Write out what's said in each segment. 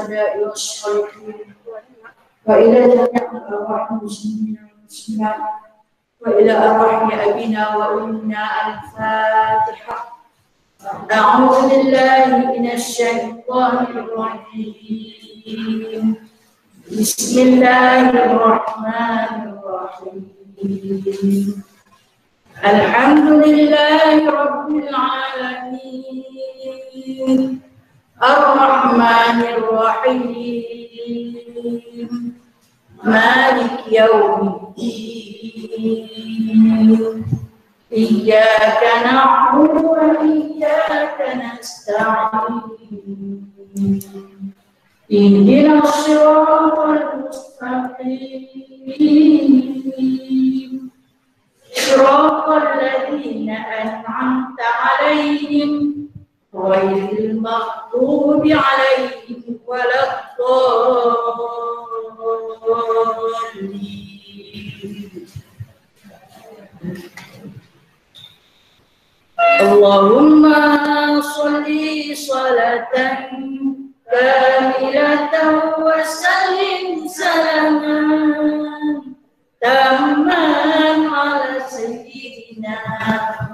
الشهداء والصالحين وإلى جميع أرواح المسلمين والمسلمات وإلى أرواح أبينا وأمنا. الفاتحة. أعوذ بالله من الشيطان الرجيم. بسم الله الرحمن الرحيم. الحمد لله رب العالمين الرحمن الرحيم مالك يوم الدين إياك نعبد وإياك نستعين اهدنا الصراط المستقيم صراط الذين أنعمت عليهم غير المغضوب عليهم ولا الضالين. اللهم صل صلاة كاملة وسلم سلاما تاما على سيدنا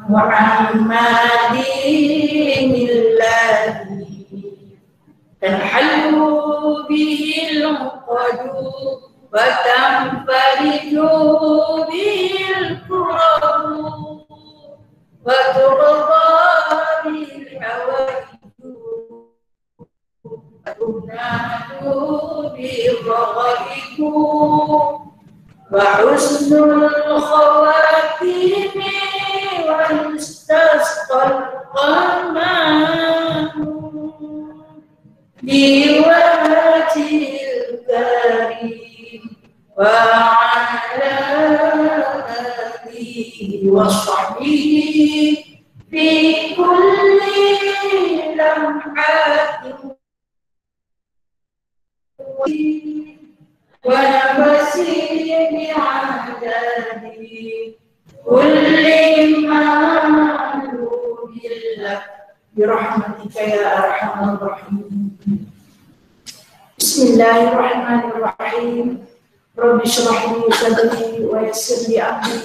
محمد الذي تنحل به العقد وتنفرج به الكرب وترضى به الحوائج وتنال به الرغائب وحسن الخواتيم ويستسقى الغمام بوجهه الكريم وعلى آله وصحبه في كل لمحة ونفس بعدد كل معلوم لك برحمتك يا أرحم الراحمين. بسم الله الرحمن الرحيم. رب اشرح لي صدري ويسر لي أمري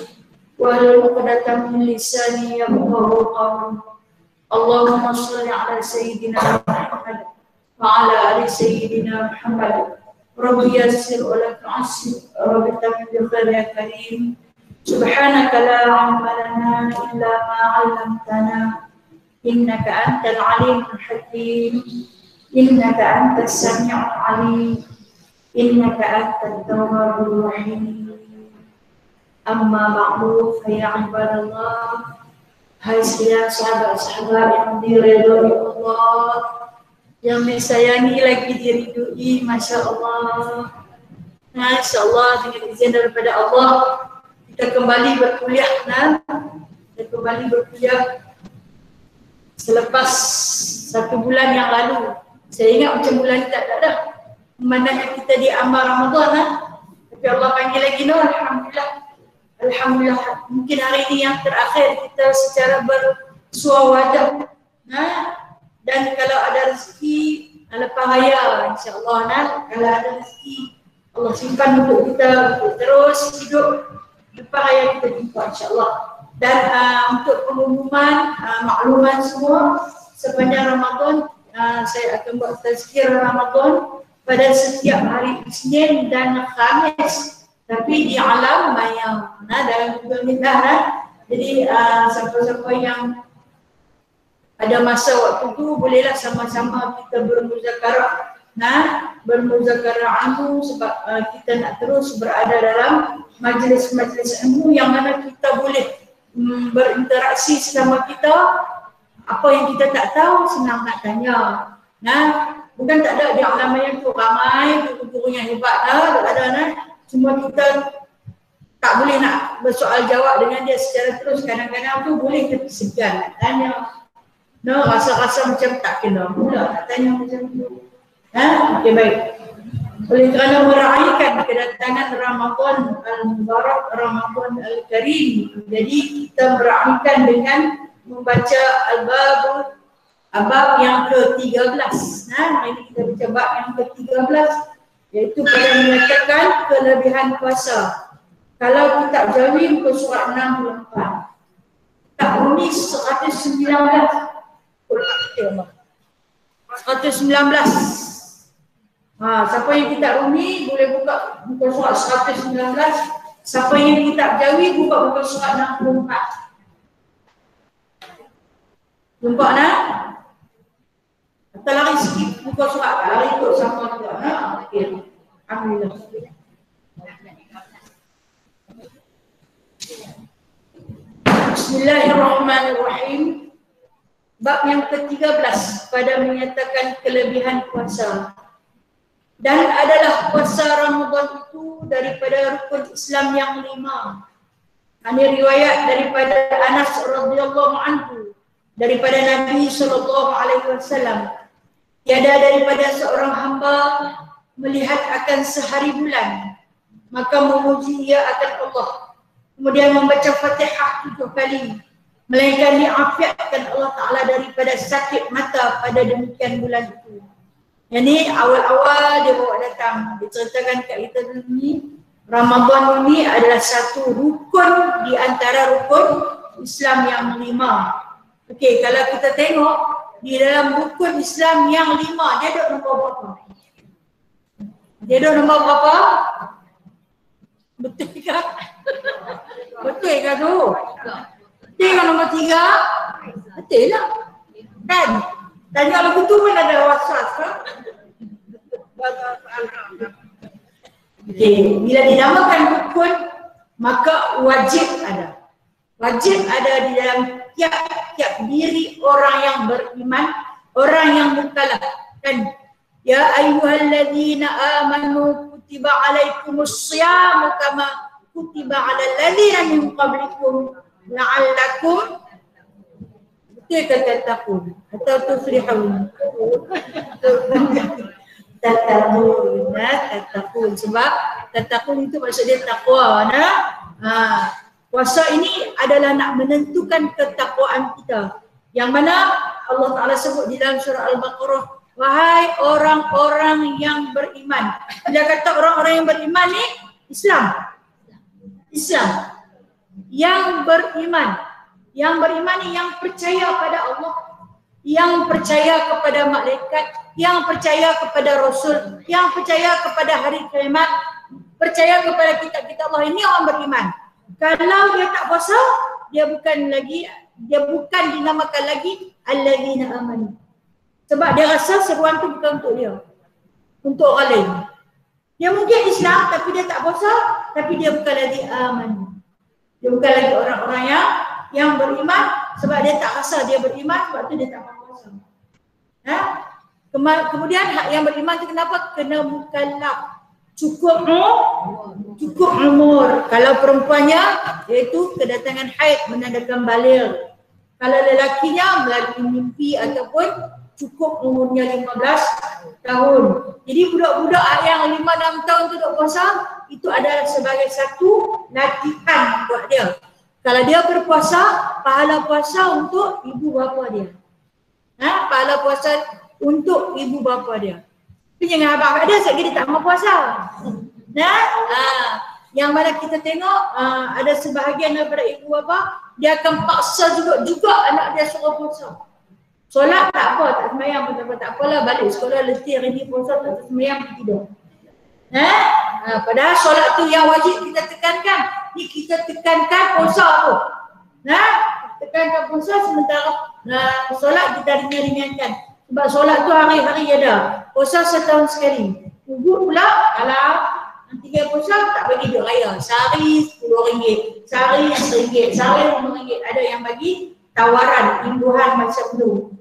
واحلل عقدة من لساني يفقهوا قولي. اللهم صل على سيدنا محمد وعلى آل سيدنا محمد. رب يسر ولا تعسر رب تمم بخير يا كريم. سبحانك لا علم لنا إلا ما علمتنا إنك أنت العليم الحكيم إنك أنت السميع العليم إنك أنت التواب الرحيم. أما بعد فيا عباد الله. Hai sekalian sahabat-sahabat yang diridhoi Allah, yang disayangi lagi diridhoi, Masya Allah. Masya Allah, dengan izin daripada Allah kita kembali berkuliah. Kita kembali berkuliah selepas 1 bulan yang lalu. Saya ingat macam bulan tak ada memandangkan kita di amal Ramadan. Tapi Allah panggil lagi. Alhamdulillah. Alhamdulillah, mungkin hari ini yang terakhir kita secara bersuah wajah. Dan kalau ada rezeki lepas raya, insyaAllah, kalau ada rezeki Allah simpan untuk kita untuk terus hidup lepas raya kita jumpa, insyaAllah. Dan untuk pengumuman, makluman semua sepanjang Ramadan, saya akan buat tazkir Ramadan pada setiap hari Isnin dan Khamis. Tapi di alam mayang, dalam Google Meet Jadi siapa-siapa yang ada masa waktu tu bolehlah sama-sama kita bermuzakarah. Bermuzakarah ilmu sebab kita nak terus berada dalam majlis-majlis ilmu yang mana kita boleh berinteraksi sesama kita. Apa yang kita tak tahu senang nak tanya. Bukan tak ada di alam mayang tu ramai guru-guru yang hebat ada. Cuma kita tak boleh nak bersoal jawab dengan dia secara terus. Kadang-kadang tu boleh tapi segan nak tanya. Rasa-rasa macam tak kena pula nak tanya macam tu. Okey, baik. Oleh kerana meraihkan kedatangan Ramadan Al-Mubarak, Ramadan Al-Karim, jadi kita meraihkan dengan membaca Al-Bab bab yang ke-13. Hari ini kita baca bab yang ke-13, iaitu pada menyatakan kelebihan puasa. Kalau kitab Jawi muka surat 64. Kitab Umi 119. 119. Siapa yang kitab Umi boleh buka muka surat 119. Siapa yang kitab Jawi buka muka surat 64. Nampak nak? Atau lari sikit muka surat, lari ikut sama juga. Okey. Alhamdulillah. Bismillahirrahmanirrahim. Bab yang ke-13 pada menyatakan kelebihan puasa. Dan adalah puasa Ramadan itu daripada rukun Islam yang 5. Ini riwayat daripada Anas radhiyallahu anhu, daripada Nabi sallallahu alaihi wasallam. Tiada daripada seorang hamba melihat akan sehari bulan, maka memuji ia akan Allah, kemudian membaca Fatihah 7 kali, melainkan diafiatkan Allah Ta'ala daripada sakit mata pada demikian bulan itu. Yang ni awal-awal dia bawa datang, diceritakan kat kita dulu ni, Ramadan ini adalah satu rukun di antara rukun Islam yang 5. Okey, kalau kita tengok di dalam rukun Islam yang 5, dia duduk nombor berapa? Dia duduk nombor berapa? Betul ke? Betul ke tu? Betul kan nombor 3? Betul lah. Kan? Dan kalau betul pun ada waswas kan? Okay. Bila dinamakan rukun, maka wajib ada. Wajib ada di dalam tiap-tiap diri orang yang beriman, orang yang mukallaf. Kan? Ya ayyuhalladzina amanu kutiba alaikumus syamu kama kutiba alal ladzina min qablikum la'allakum tattaqun atau tuflihun. Tattaqun, sebab tattaqun itu maksudnya takwa. Puasa ini adalah nak menentukan ketakwaan kita, yang mana Allah Ta'ala sebut di dalam surah Al-Baqarah, wahai orang-orang yang beriman. Dia kata orang-orang yang beriman ni Islam yang beriman ni yang percaya pada Allah, yang percaya kepada malaikat, yang percaya kepada Rasul, yang percaya kepada hari kiamat, percaya kepada kitab-kitab Allah. Ini orang beriman. Kalau dia tak puasa, dia bukan dinamakan lagi alladzina amanu. Sebab dia rasa seruan tu bukan untuk dia, untuk orang lain. Dia mungkin Islam tapi dia tak puasa, tapi dia bukan lagi amanu. Dia bukan lagi orang-orang yang beriman, sebab dia tak rasa dia beriman, sebab tu dia tak puasa. Kemudian hak yang beriman tu kenapa? Kena mukallaf. Cukup umur. Kalau perempuannya, iaitu kedatangan haid menandakan baligh. Kalau lelakinya melalui mimpi ataupun cukup umurnya 15 tahun. Jadi budak-budak yang 5-6 tahun tu duk puasa, itu adalah sebagai satu latihan buat dia. Kalau dia berpuasa, pahala puasa untuk ibu bapa dia. Pahala puasa untuk ibu bapa dia. Tapi jangan abang dia sebab dia tak mahu puasa. Yang mana kita tengok ada sebahagian daripada ibu bapa, dia akan paksa juga anak dia suruh puasa. Solat tak apa, tak sembahyang pun tak apa, tak apalah, balik sekolah letih hari ni puasa, tak sembahyang pergi tidur. Padahal solat tu yang wajib kita tekankan. Ni kita tekankan puasa tu. Tekankan puasa sementara solat kita ringan-ringankan. Sebab solat tu hari-hari ada. Puasa setahun sekali. Ugut pula kalau nanti puasa tak bagi duit raya. Sehari RM10, sehari RM1, sehari RM5. Ada yang bagi tawaran, imbuhan macam tu.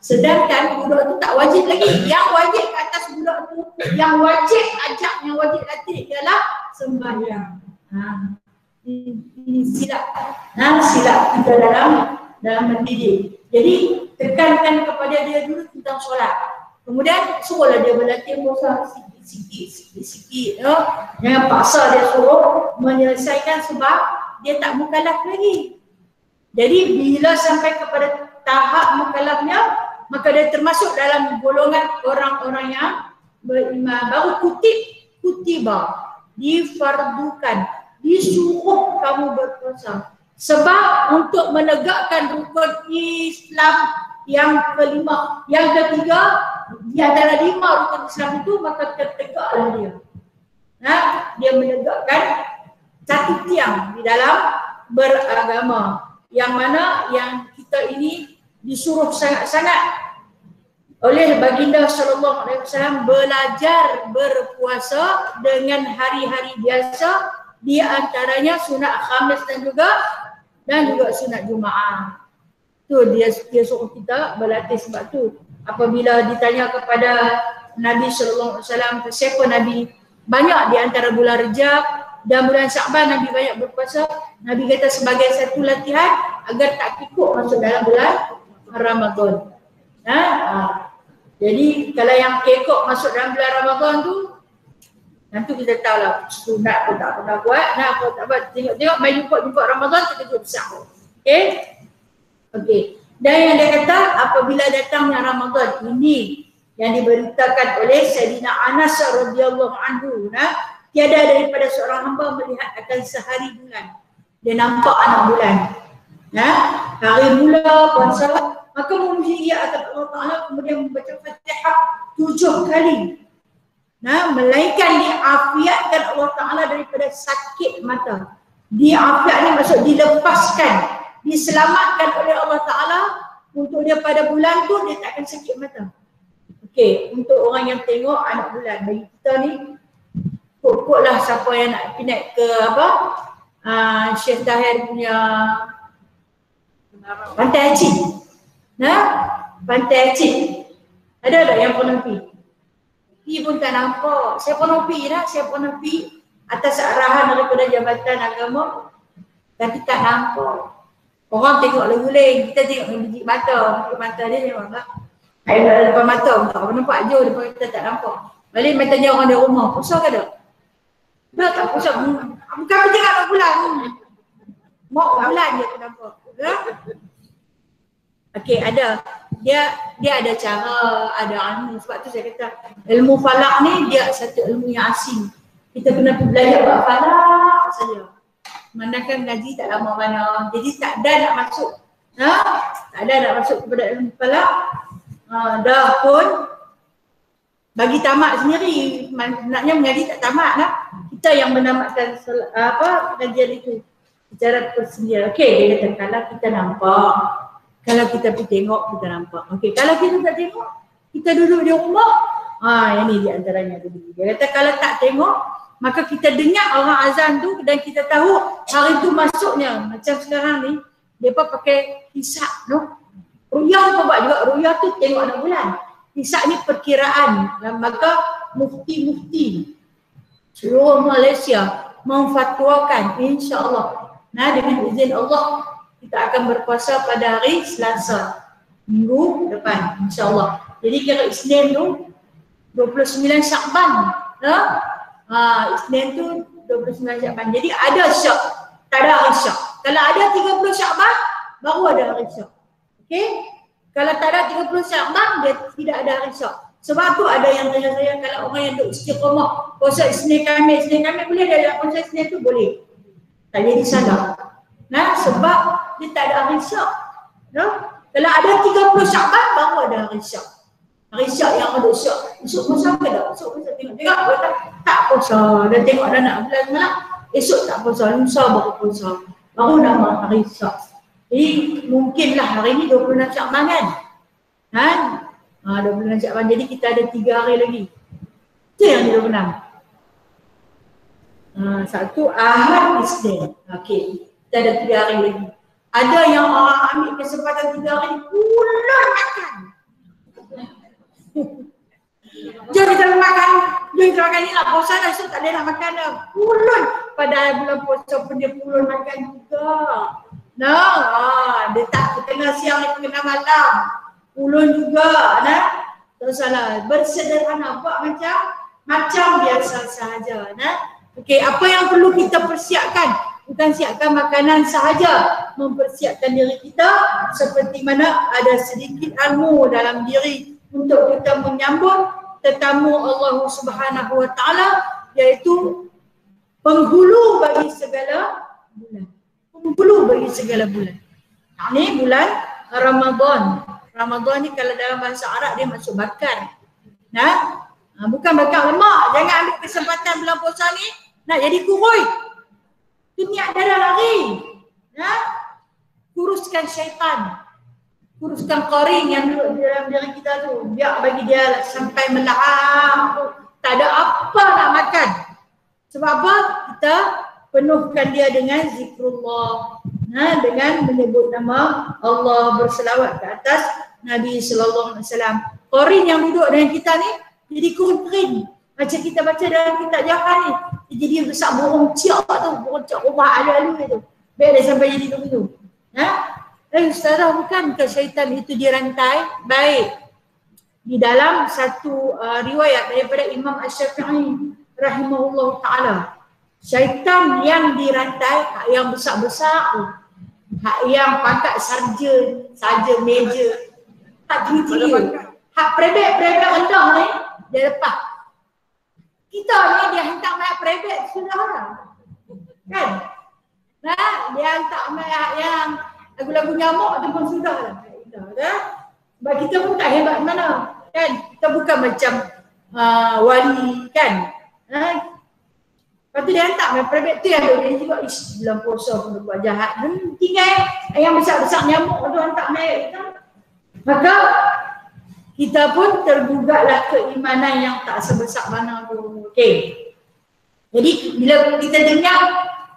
Sedangkan budak tu tak wajib lagi. Yang wajib ke atas budak tu, yang wajib ajak, yang wajib latih ialah sembahyang. Ini silap. Silap kita dalam mendidik. Jadi tekankan kepada dia dulu tentang solat. Kemudian suruhlah dia berlatih puasa sikit-sikit. Jangan paksa dia suruh menyelesaikan sebab dia tak mukallaf lagi. Jadi bila sampai kepada tahap mukallafnya, maka dia termasuk dalam golongan orang-orang yang beriman. Baru kutiba, difardukan, disuruh kamu berpuasa. Sebab untuk menegakkan rukun Islam yang kelima, yang ketiga, di antara 5 rukun Islam itu, maka tertegaklah dia. Nah, dia menegakkan satu tiang di dalam beragama, yang mana yang kita ini disuruh sangat-sangat oleh baginda sallallahu alaihi wasallam belajar berpuasa dengan hari-hari biasa, di antaranya sunat Khamis dan juga sunat Jumaat. Tu dia suruh kita berlatih. Sebab tu apabila ditanya kepada Nabi sallallahu alaihi wasallam siapa Nabi banyak di antara bulan Rejab dan bulan Syakban Nabi banyak berpuasa, Nabi kata sebagai satu latihan agar tak kikuk masuk dalam bulan Ramadan. Jadi kalau yang kekok masuk dalam bulan Ramadan tu, nanti kita tahu lah sunat pun tak pernah buat, nak apa tak buat, tengok-tengok main jumpa Ramadan terkejut besar. Okey. Dan yang dia kata apabila datangnya Ramadan ini yang diberitakan oleh Sayyidina Anas radhiyallahu anhu, tiada daripada seorang hamba melihat akan sehari bulan. Dia nampak anak bulan. Hari mula puasa, maka memuji ia atas Allah Ta'ala, kemudian membaca Fatihah 7 kali. Melainkan diafiatkan Allah Ta'ala daripada sakit mata. Diafiat ni maksud dilepaskan, diselamatkan oleh Allah Ta'ala untuk dia pada bulan tu dia tak akan sakit mata. Okey, untuk orang yang tengok anak bulan, bagi kita ni pokoklah siapa yang nak pindah ke Syekh Tahir punya Pantai Haji. Pantai Haji. Ada tak yang pernah pergi? Pergi pun tak nampak. Saya pernah pergi saya pernah pergi atas arahan daripada Jabatan Agama, tapi tak nampak. Orang tengok leguling, kita tengok dengan biji mata. Mata dia memang tak. Air depan mata pun tak nampak jauh, depan kita tak nampak. Balik main tanya orang di rumah, puasa ke tak? Tak puasa. Bukan pergi kat bulan. Mak bulan dia tak nampak. Okey, ada. Dia ada cara, ada ilmu. Sebab tu saya kata ilmu falak ni dia satu ilmu yang asing. Kita kena belajar buat falak saja. Mandakan ngaji tak lama mana. Jadi tak ada nak masuk. Tak ada nak masuk kepada ilmu falak. Dah pun bagi tamat sendiri. Naknya mengaji tak tamat lah. Kita yang menamatkan kajian itu secara persendirian. Okey, dia kata kalau kita nampak, kalau kita pergi tengok, kita nampak. Okey, kalau kita tak tengok, kita duduk di rumah, ini di antaranya dulu. Dia kata kalau tak tengok, maka kita dengar orang azan tu dan kita tahu hari tu masuknya. Macam sekarang ni, mereka pakai hisap no. Ruyah apa buat juga, ruyah tu tengok anak bulan. Hisap ni perkiraan. Maka mufti-mufti seluruh Malaysia memfatwakan insya-Allah. Dengan izin Allah kita akan berpuasa pada hari Selasa minggu depan insya-Allah. Jadi kira Isnin tu 29 Syakban. Isnin tu 29 Syakban. Jadi ada Syak, tak ada hari Syak. Kalau ada 30 Syakban baru ada hari Syak. Okey? Kalau tak ada 30 Syakban dia tidak ada hari Syak. Sebab tu ada yang tanya saya kalau orang yang duk istiqamah puasa Isnin Khamis boleh dia puasa Isnin tu boleh. Tak jadi salah. Sebab dia tak ada hari Syak. Kalau ada 30 Syakban baru ada hari Syak. Hari Syak yang ada Syak. Esok puasa ke tak? Esok puasa tengok tak puasa. Dah tengok dah nak bulan malam. Esok tak puasa. Lusa baru puasa. Baru nama hari Syak. Jadi mungkinlah hari ni 26 Syakban kan? 26 Syakban. Jadi kita ada 3 hari lagi. Itu yang 26. Satu Ahad Isnin. Okey, kita ada 3 hari lagi. Ada yang orang ambil kesempatan 3 hari bulan makan. Jom kita makan. Jom kita makan ni lah. Puasa dah so tak boleh nak makan dah. Bulan. Padahal bulan puasa pun dia bulan makan juga. Dia tak kena siang ni kena malam. Bulan juga. Tak salah. Bersederhana. Buat macam biasa sahaja. Okey, apa yang perlu kita persiapkan bukan siapkan makanan sahaja, mempersiapkan diri kita seperti mana ada sedikit ilmu dalam diri untuk kita menyambut tetamu Allah Subhanahu Wa Taala, iaitu penghulu bagi segala bulan. Penghulu bagi segala bulan. Ini bulan Ramadan. Ramadan ni kalau dalam bahasa Arab dia masuk bakar. Nah, bukan bakar lemak. Jangan ambil kesempatan bulan puasa ni nak jadi kurus. Tu niat darah lari. Nah, kuruskan syaitan. Kuruskan qarin yang duduk di dalam diri kita tu. Biar bagi dia sampai melahap. Tak ada apa nak makan. Sebab apa? Kita penuhkan dia dengan zikrullah. Dengan menyebut nama Allah, berselawat ke atas Nabi sallallahu alaihi wasallam. Qarin yang duduk dengan kita ni jadi kering. Macam kita baca dalam kitab Jahar ni, dia jadi besar burung ciak tu, burung ciak rumah alu-alu tu. Biar dia sampai jadi begitu. Ustazah, bukankah syaitan itu dirantai? Baik. Di dalam satu riwayat daripada Imam Asy-Syafi'i rahimahullah ta'ala, syaitan yang dirantai, hak yang besar-besar tu, hak yang pangkat sarja meja, hak tinggi-tinggi, hak prebet rendah ni dia lepas. Kita ni dia hantar mayat prebet sudah lah, kan? Dia hantar mayat yang lagu-lagu nyamuk tu pun sudah lah. Sebab kita pun tak hebat mana, kan? Kita bukan macam wali, kan? Lepas tu dia hantar mayat prebet tu yang dia juga bulan puasa pun buat jahat. Tinggal yang besar-besar nyamuk tu hantar mayat kita. Maka kita pun tergugatlah keimanan yang tak sebesar mana tu. Okey. Jadi bila kita dengar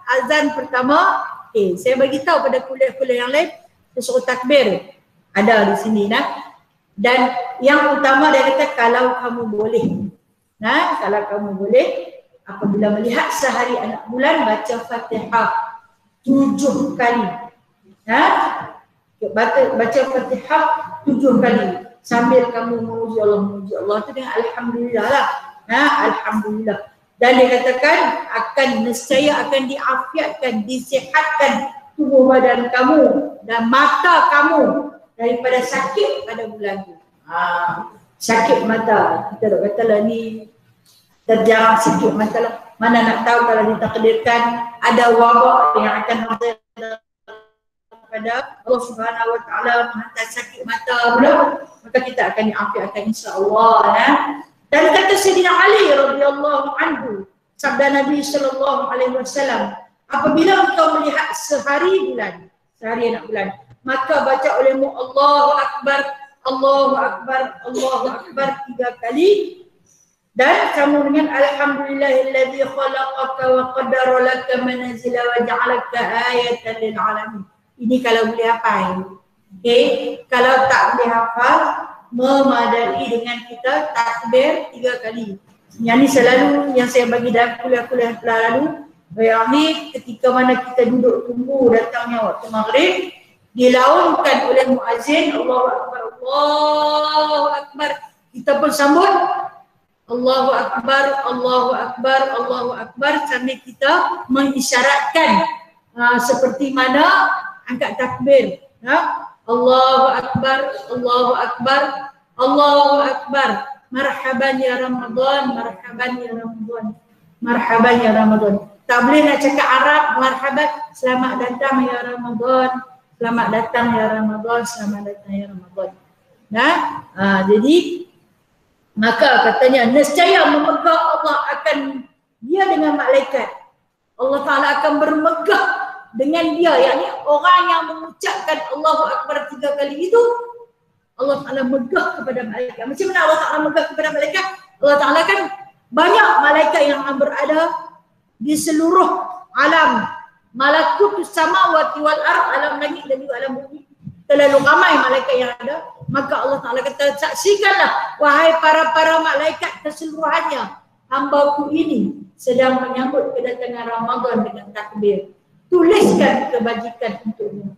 azan pertama, saya bagi tahu pada kuliah-kuliah yang lain, kita suruh takbir. Ada di sini Dan yang utama dia kata kalau kamu boleh. Kalau kamu boleh, apabila melihat sehari anak bulan, baca Fatihah 7 kali. Baca Fatihah 7 kali. Sambil kamu memuji Allah tu dengan Alhamdulillah lah. Alhamdulillah. Dan dia katakan nescaya akan diafiatkan, disihatkan tubuh badan kamu dan mata kamu daripada sakit pada bulan tu. Sakit mata. Kita tak katalah ni terjarang sakit mata lah. Mana nak tahu kalau ditakdirkan ada wabak yang akan hadir pada Allah Subhanahu Wa Taala menghantar sakit mata pula, maka kita akan diafiatkan insya-Allah. Dan kata Sayyidina Ali radhiyallahu anhu, sabda Nabi sallallahu alaihi wasallam, apabila engkau melihat sehari anak bulan, maka baca olehmu Allahu Akbar, Allahu Akbar, Allahu Akbar 3 kali, dan sambung dengan alhamdulillahilladzi khalaqaka wa qaddara laka manazila wa ja'alaka ayatan lil alamin. Ini kalau boleh hafal. Okey, kalau tak boleh hafal, memadai dengan kita takbir 3 kali. Yang ni selalu yang saya bagi dalam kuliah-kuliah lalu. Yang ni ketika mana kita duduk tunggu datangnya waktu maghrib, dilaungkan oleh muazzin Allahu Akbar, Allahu Akbar. Kita pun sambut Allahu Akbar, Allahu Akbar, Allahu Akbar sambil kita mengisyaratkan seperti mana angkat takbir. Allahu Akbar, Allahu Akbar, Allahu Akbar. Marhaban ya Ramadan, marhaban ya Ramadan, marhaban ya Ramadan. Tak boleh nak cakap Arab, marhaban, selamat datang ya Ramadan, selamat datang ya Ramadan, selamat datang ya Ramadan. Jadi maka katanya nescaya memegah Allah akan dia dengan malaikat. Allah Ta'ala akan bermegah dengan dia, yakni orang yang mengucapkan Allahu Akbar 3 kali itu, Allah Ta'ala megah kepada malaikat. Macam mana Allah Ta'ala megah kepada malaikat? Allah Ta'ala kan banyak malaikat yang berada di seluruh alam malakut samawati wal ard, alam langit dan juga alam bumi. Terlalu ramai malaikat yang ada. Maka Allah Ta'ala kata, saksikanlah wahai para malaikat keseluruhannya, hamba-Ku ini sedang menyambut kedatangan Ramadan dengan takbir. Tuliskan kebajikan untuknya.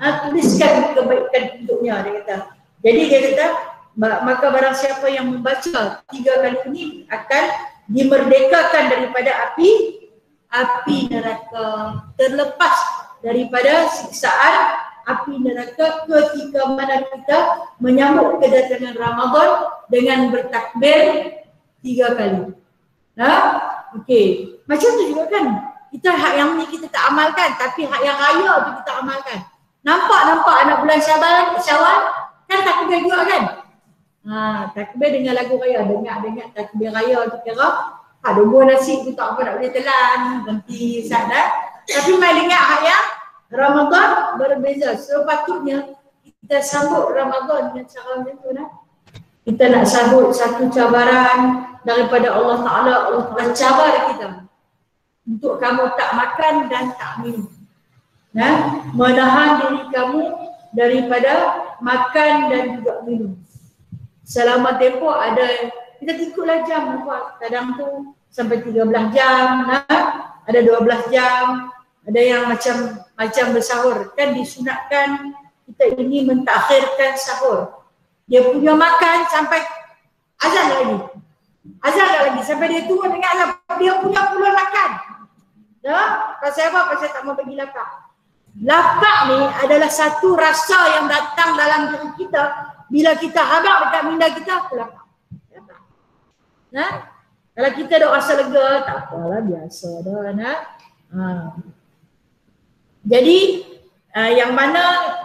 Tuliskan kebaikan untuknya, dia kata. Jadi dia kata, maka barang siapa yang membaca 3 kali ini akan dimerdekakan daripada api neraka, terlepas daripada siksaan api neraka ketika mana kita menyambut kedatangan Ramadan dengan bertakbir 3 kali. Okey. Macam tu juga kan. Kita hak yang ni kita tak amalkan, tapi hak yang raya tu kita amalkan. Nampak anak bulan Syawal kan takbir juga kan? Takbir dengan lagu raya, dengar takbir raya tu kira dua nasi tu tak apa nak boleh telan, berhenti sadar. Tapi mai dengar hak yang Ramadan berbeza. Sepatutnya kita sambut Ramadan dengan cara macam tu lah. Kita nak sambut satu cabaran daripada Allah Ta'ala. Allah Ta'ala cabar kita untuk kamu tak makan dan tak minum. Menahan diri kamu daripada makan dan juga minum. Selama tempoh ada, kita ikutlah jam nampak. Kadang tu sampai 13 jam, ada 12 jam, ada yang macam bersahur. Kan disunatkan kita ini mentakhirkan sahur. Dia punya makan sampai azan lagi sampai dia turun dengan azan. Dia punya pula makan. Pasal apa? Pasal tak mau bagi lapar. Lapar ni adalah satu rasa yang datang dalam diri kita bila kita habaq dekat minda kita, aku lapar. Kalau kita dah rasa lega, tak apalah, biasa dah. Jadi yang mana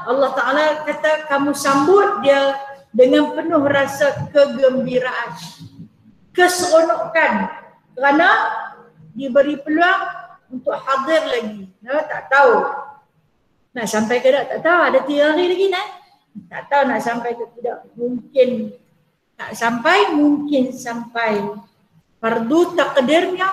Allah Ta'ala kata kamu sambut dia dengan penuh rasa kegembiraan, keseronokan, kerana diberi peluang untuk hadir lagi. Tak tahu nak sampai ke tak tahu, ada 3 hari lagi tak tahu nak sampai ke tidak. Mungkin tak sampai, mungkin sampai. Fardu takdirnya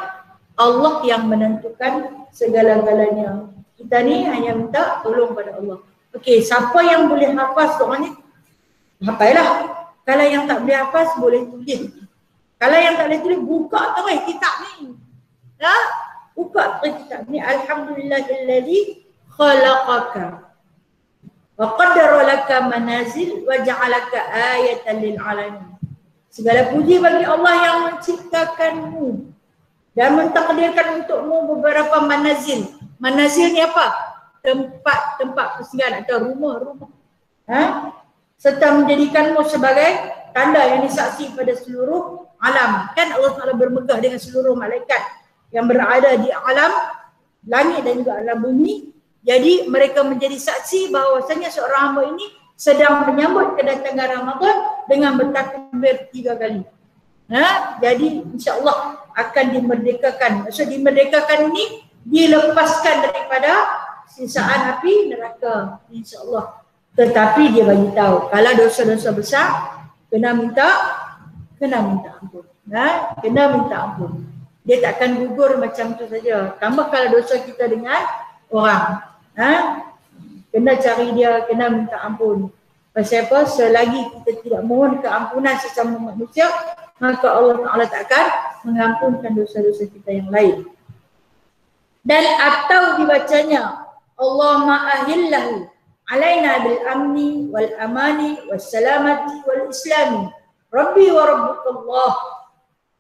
Allah yang menentukan segala-galanya. Kita ni hanya minta tolong pada Allah. Okey, siapa yang boleh hafaz doa ni? Hafazlah. Kalau yang tak boleh hafaz, boleh tulis. Kalau yang tak boleh tulis, buka terus kitab ni. Buka terus kitab ni. Alhamdulillahilladzi khalaqaka wa qaddara laka manazil wa ja'alaka ayatan lil alamin. Segala puji bagi Allah yang menciptakanmu dan mentakdirkan untukmu beberapa manazil. Manazil ni apa? Tempat persinggahan atau rumah-rumah. Serta menjadikanmu sebagai tanda yang disaksi pada seluruh alam. Kan Allah Ta'ala bermegah dengan seluruh malaikat yang berada di alam langit dan juga alam bumi. Jadi mereka menjadi saksi bahawasanya seorang hamba ini sedang menyambut kedatangan Ramadan dengan bertakbir 3 kali. Jadi insya-Allah akan dimerdekakan. Maksud dimerdekakan ini dilepaskan daripada siksaan api neraka, insya-Allah. Tetapi dia bagi tahu kalau dosa-dosa besar kena minta ampun. Kena minta ampun. Dia takkan gugur macam tu saja. Tambah kalau dosa kita dengan orang. Kena cari dia, kena minta ampun. Pasal apa? Selagi kita tidak mohon keampunan sesama manusia, maka Allah Ta'ala takkan mengampunkan dosa-dosa kita yang lain. Dan atau dibacanya Allahumma ahillahu alaina bil amni wal amani was salamati wal islami Rabbi wa rabbukallah.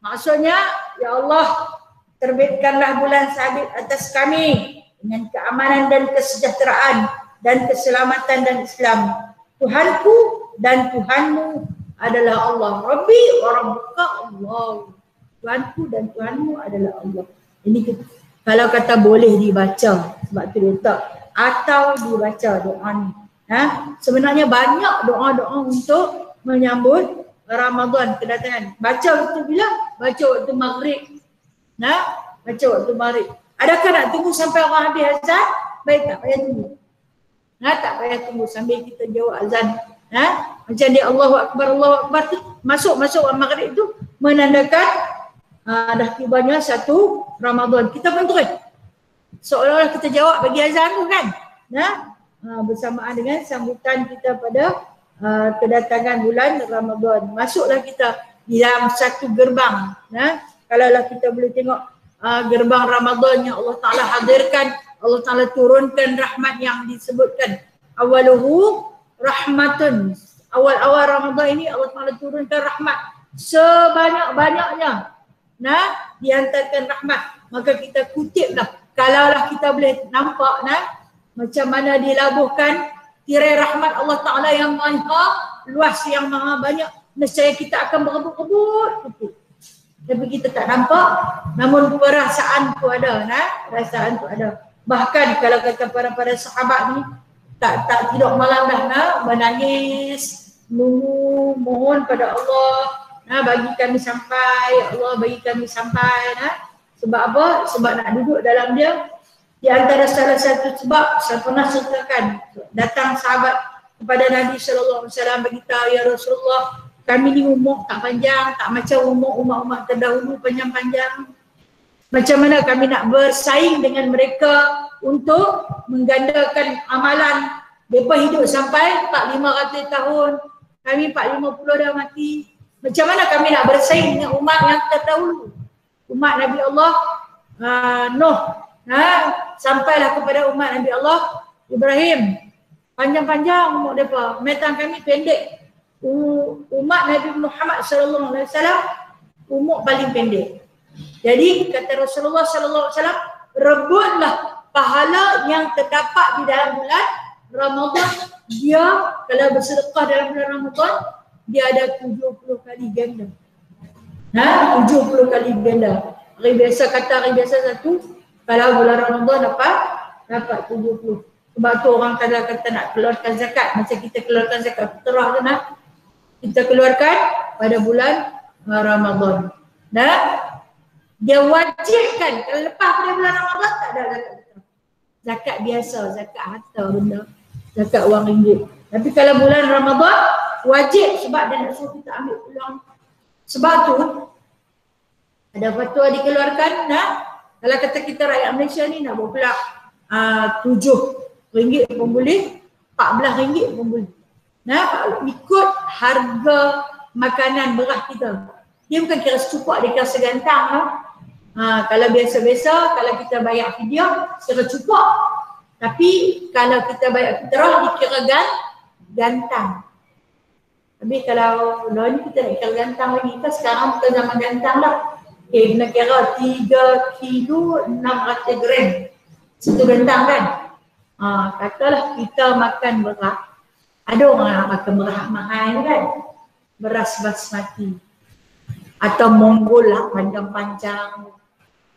Maksudnya, ya Allah, terbitkanlah bulan sabit atas kami dengan keamanan dan kesejahteraan dan keselamatan dan Islam. Tuhanku dan Tuhanmu adalah Allah. Rabbi wa rabbuka Allah. Tuhanku dan Tuhanmu adalah Allah. Ini kalau kata boleh dibaca, sebab tu dia letak atau dibaca doa ni. Sebenarnya banyak doa-doa untuk menyambut Ramadan kedatangan. Baca waktu bila? Baca waktu maghrib. Baca waktu maghrib. Adakah nak tunggu sampai orang habis azan? Baik, tak payah tunggu. Tak payah tunggu sambil kita jawab azan. Macam dia Allahu Akbar tu masuk maghrib tu menandakan dah tibanya satu Ramadan. Kita pun terus seolah-olah kita jawab bagi azan tu kan. Bersamaan dengan sambutan kita pada kedatangan bulan Ramadan. Masuklah kita di dalam satu gerbang. Kalaulah kita boleh tengok gerbang Ramadan yang Allah Ta'ala hadirkan, Allah Ta'ala turunkan rahmat yang disebutkan. Awaluhu rahmatun. Awal-awal Ramadan ini Allah Ta'ala turunkan rahmat sebanyak-banyaknya. dihantarkan rahmat. Maka kita kutiplah. Kalaulah kita boleh nampak macam mana dilabuhkan tirai rahmat Allah Ta'ala yang maha luas, yang maha banyak, nescaya kita akan berebut-rebut kutip. Tapi kita tak nampak, namun perasaan tu ada, perasaan tu ada. Bahkan kalau kata para sahabat ni tak tidur malam dah menangis, mohon pada Allah, bagi kami sampai, ya Allah bagi kami sampai. Sebab apa? Sebab nak duduk dalam dia. Di antara salah satu sebab saya pernah ceritakan, datang sahabat kepada Nabi SAW beritahu, ya Rasulullah, kami ni umur tak panjang, tak macam umat-umat terdahulu panjang-panjang. Macam mana kami nak bersaing dengan mereka untuk menggandakan amalan? Mereka hidup sampai 400-500 tahun, kami 450 dah mati. Macam mana kami nak bersaing dengan umat yang terdahulu? Umat Nabi Allah Nuh, sampailah kepada umat Nabi Allah Ibrahim. Panjang-panjang umur mereka, metan kami pendek. Umat Nabi Muhammad SAW umur paling pendek. Jadi kata Rasulullah SAW, rebutlah pahala yang terdapat di dalam bulan Ramadan. Dia kalau bersedekah dalam bulan Ramadan, dia ada 70 kali ganda. 70 kali ganda. Hari biasa kata hari biasa satu, kalau bulan Ramadan dapat 70. Sebab tu orang kata nak keluarkan zakat, macam kita keluarkan zakat fitrah tu kita keluarkan pada bulan Ramadan. Dia wajibkan, kalau lepas pada bulan Ramadan tak ada zakat fitrah. Zakat biasa, zakat harta benda, zakat wang ringgit. Tapi kalau bulan Ramadan wajib, sebab dia nak suruh kita ambil peluang. Sebab tu ada fatwa dikeluarkan, kalau kata kita rakyat Malaysia ni nak buat pula RM7 pun boleh, RM14 pun boleh. Ikut harga makanan beras kita. Dia bukan kira secupak, dia kira segantang. Kalau biasa-biasa, kalau kita bayar fidyah, kira cupak. Tapi kalau kita bayar fitrah, dikira gantang. Tapi kalau ni kita nak kira gantang lagi, kita sekarang bukan zaman gantang lah. Kena kira 3 kilo 600 gram. Satu gantang kan? Katalah kita makan beras. Ada orang yang makan beras mahal kan? Beras basmati. Atau Mongol lah, panjang-panjang.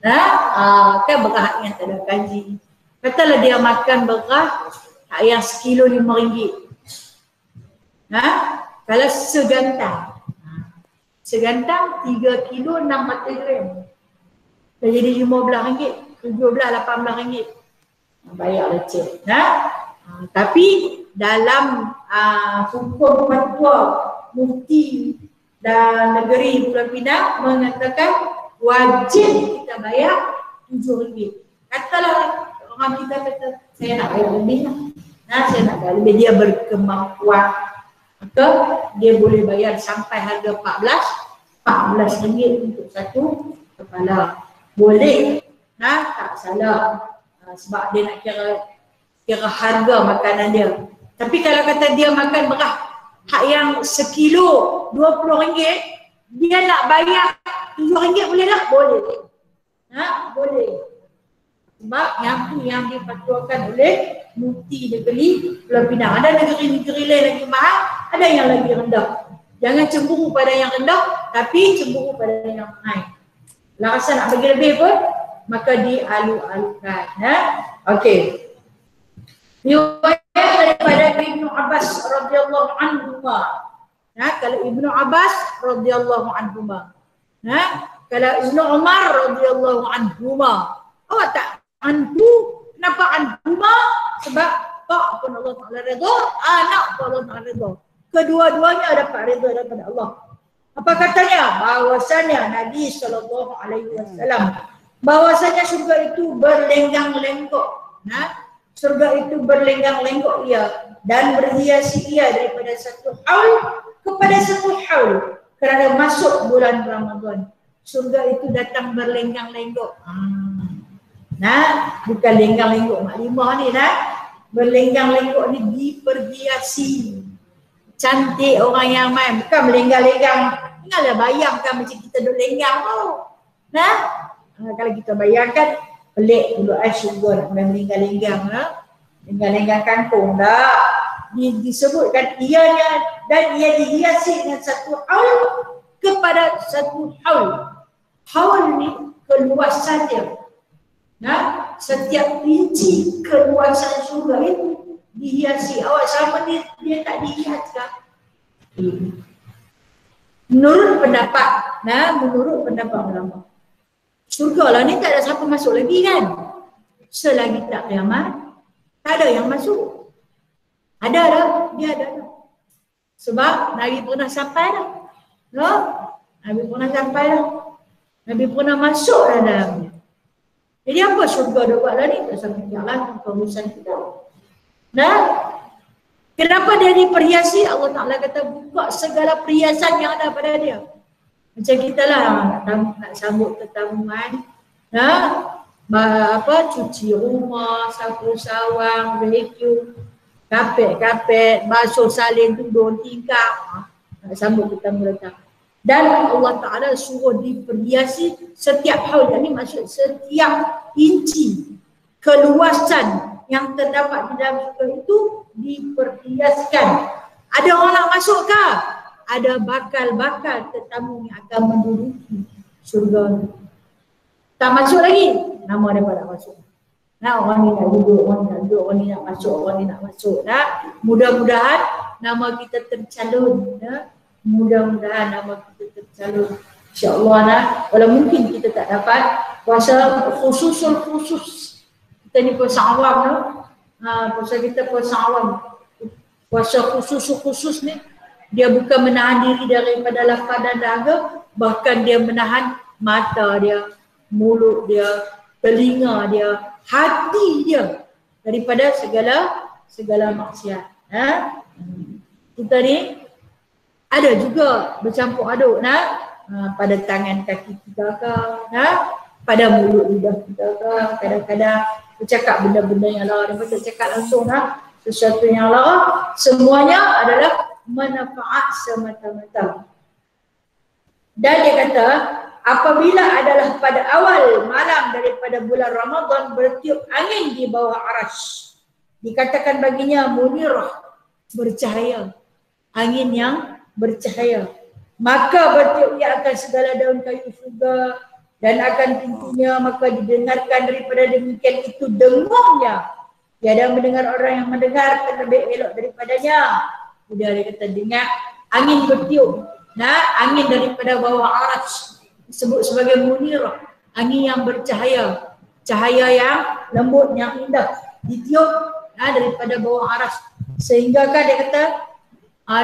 Kan beras yang tak ada kaji. Katalah dia makan beras yang sekilo RM5. Kalau segantang. Segantang 3 kilo 600 gram. Dah jadi RM15, RM17, RM18. Bayar leceh. Tapi dalam hukum fatwa mufti dan negeri Pulau Pinang mengatakan wajib kita bayar RM7. Katalah orang kita kata saya nak bayar lebih saya nak bayar lebih, dia berkemampuan, maka dia boleh bayar sampai harga RM14 untuk satu kepala. Boleh, tak salah. Sebab dia nak kira harga makanan dia. Tapi kalau kata dia makan beras yang sekilo RM20, dia nak bayar RM7 boleh tak? Boleh. Boleh. Sebab yang difatwakan oleh mufti negeri Pulau Pinang. Ada negeri-negeri lain lagi mahal, ada yang lagi rendah. Jangan cemburu pada yang rendah, tapi cemburu pada yang naik. Kalau rasa nak bagi lebih pun, maka dialu-alukan. Okey. Riwayat daripada Ibnu Abbas radhiyallahu anhu. Kalau Ibnu Abbas radhiyallahu anhu. Kalau Ibnu Umar radhiyallahu anhu. Tak anhu, kenapa anhu? Sebab pak pun Allah Taala redha, anak pun Allah Taala redha. Kedua-duanya dapat redha daripada Allah. Apa katanya? Bahwasanya Nabi SAW, bahwasanya surga itu berlenggang-lenggok. Surga itu berlenggang-lenggok ia dan berhiasi ia daripada satu haul kepada satu haul kerana masuk bulan Ramadan. Surga itu datang berlenggang-lenggok. Bukan lenggang-lenggok maklimah ni berlenggang-lenggok ni diperhiasi. Cantik orang yang main, bukan melenggang-lenggang. Janganlah bayangkan macam kita duduk lenggang Nah, kalau kita bayangkan pelik dulu syurga nak melenggang-lenggang, lenggang-lenggang kangkung dah. Disebutkan ianya dan ia dihiasi dengan satu haul kepada satu haul. Haul ni keluasannya. Nah, setiap inci keluasan surga itu dihiasi. Awak sama dia tak dihiaskan. Menurut pendapat ulama, surga lah ni tak ada siapa masuk lagi kan. Selagi tak kiamat, tak ada yang masuk. Ada dah, dia ada dah. Sebab Nabi pernah sampai dah. No? Nabi pernah sampai dah. Nabi pernah masuk dah dalamnya. Jadi apa surga dia buat lah ni? Tak sampai jalan urusan kita. Nah, kenapa dia diperhiasi? Allah Ta'ala kata buka segala perhiasan yang ada pada dia. Macam kita lah nak sambut tetamuan. Cuci rumah, sapu sawang, vacuum, kapet, basuh salin, tudung, tingkap. Nak sambut tetamu datang. Dan Allah Ta'ala suruh diperhiasi setiap haul. Ini maksud setiap inci keluasan yang terdapat di dalam surga itu diperhiaskan. Ada orang nak masuk ke? Ada bakal-bakal tetamu yang akan menduduki surga. Tak masuk lagi, nama dia tak masuk. Nah, orang ni nak duduk, orang ni nak duduk, orang ni nak masuk, orang ni nak masuk. Mudah-mudahan nama kita tercalon. Mudah-mudahan nama kita tercalon. InsyaAllah walau mungkin kita tak dapat puasa khusus. Kita ni puasa awam puasa kita puasa awam. Puasa khusus ni dia bukan menahan diri daripada lapar dan dahaga, bahkan dia menahan mata dia, mulut dia, telinga dia, hati dia daripada segala maksiat. Kita ni ada juga bercampur aduk pada tangan kaki kita ke, pada mulut lidah kita ke, kadang-kadang bercakap benda-benda yang lara, dia betul cakap langsung sesuatu yang lara, semuanya adalah manfaat semata-mata. Dan dia kata apabila adalah pada awal malam daripada bulan Ramadan bertiup angin di bawah arasy, dikatakan baginya munirah, bercahaya, angin yang bercahaya, maka bertiup ia akan segala daun kayu surga dan akan pintunya, maka didengarkan daripada demikian itu dengungnya. Tiada mendengar orang yang mendengar lebih elok daripadanya. Dia kata dengar angin bertiup, angin daripada bawah arasy disebut sebagai munirah, angin yang bercahaya, cahaya yang lembut, yang indah, ditiup daripada bawah arasy, sehingga kan dia kata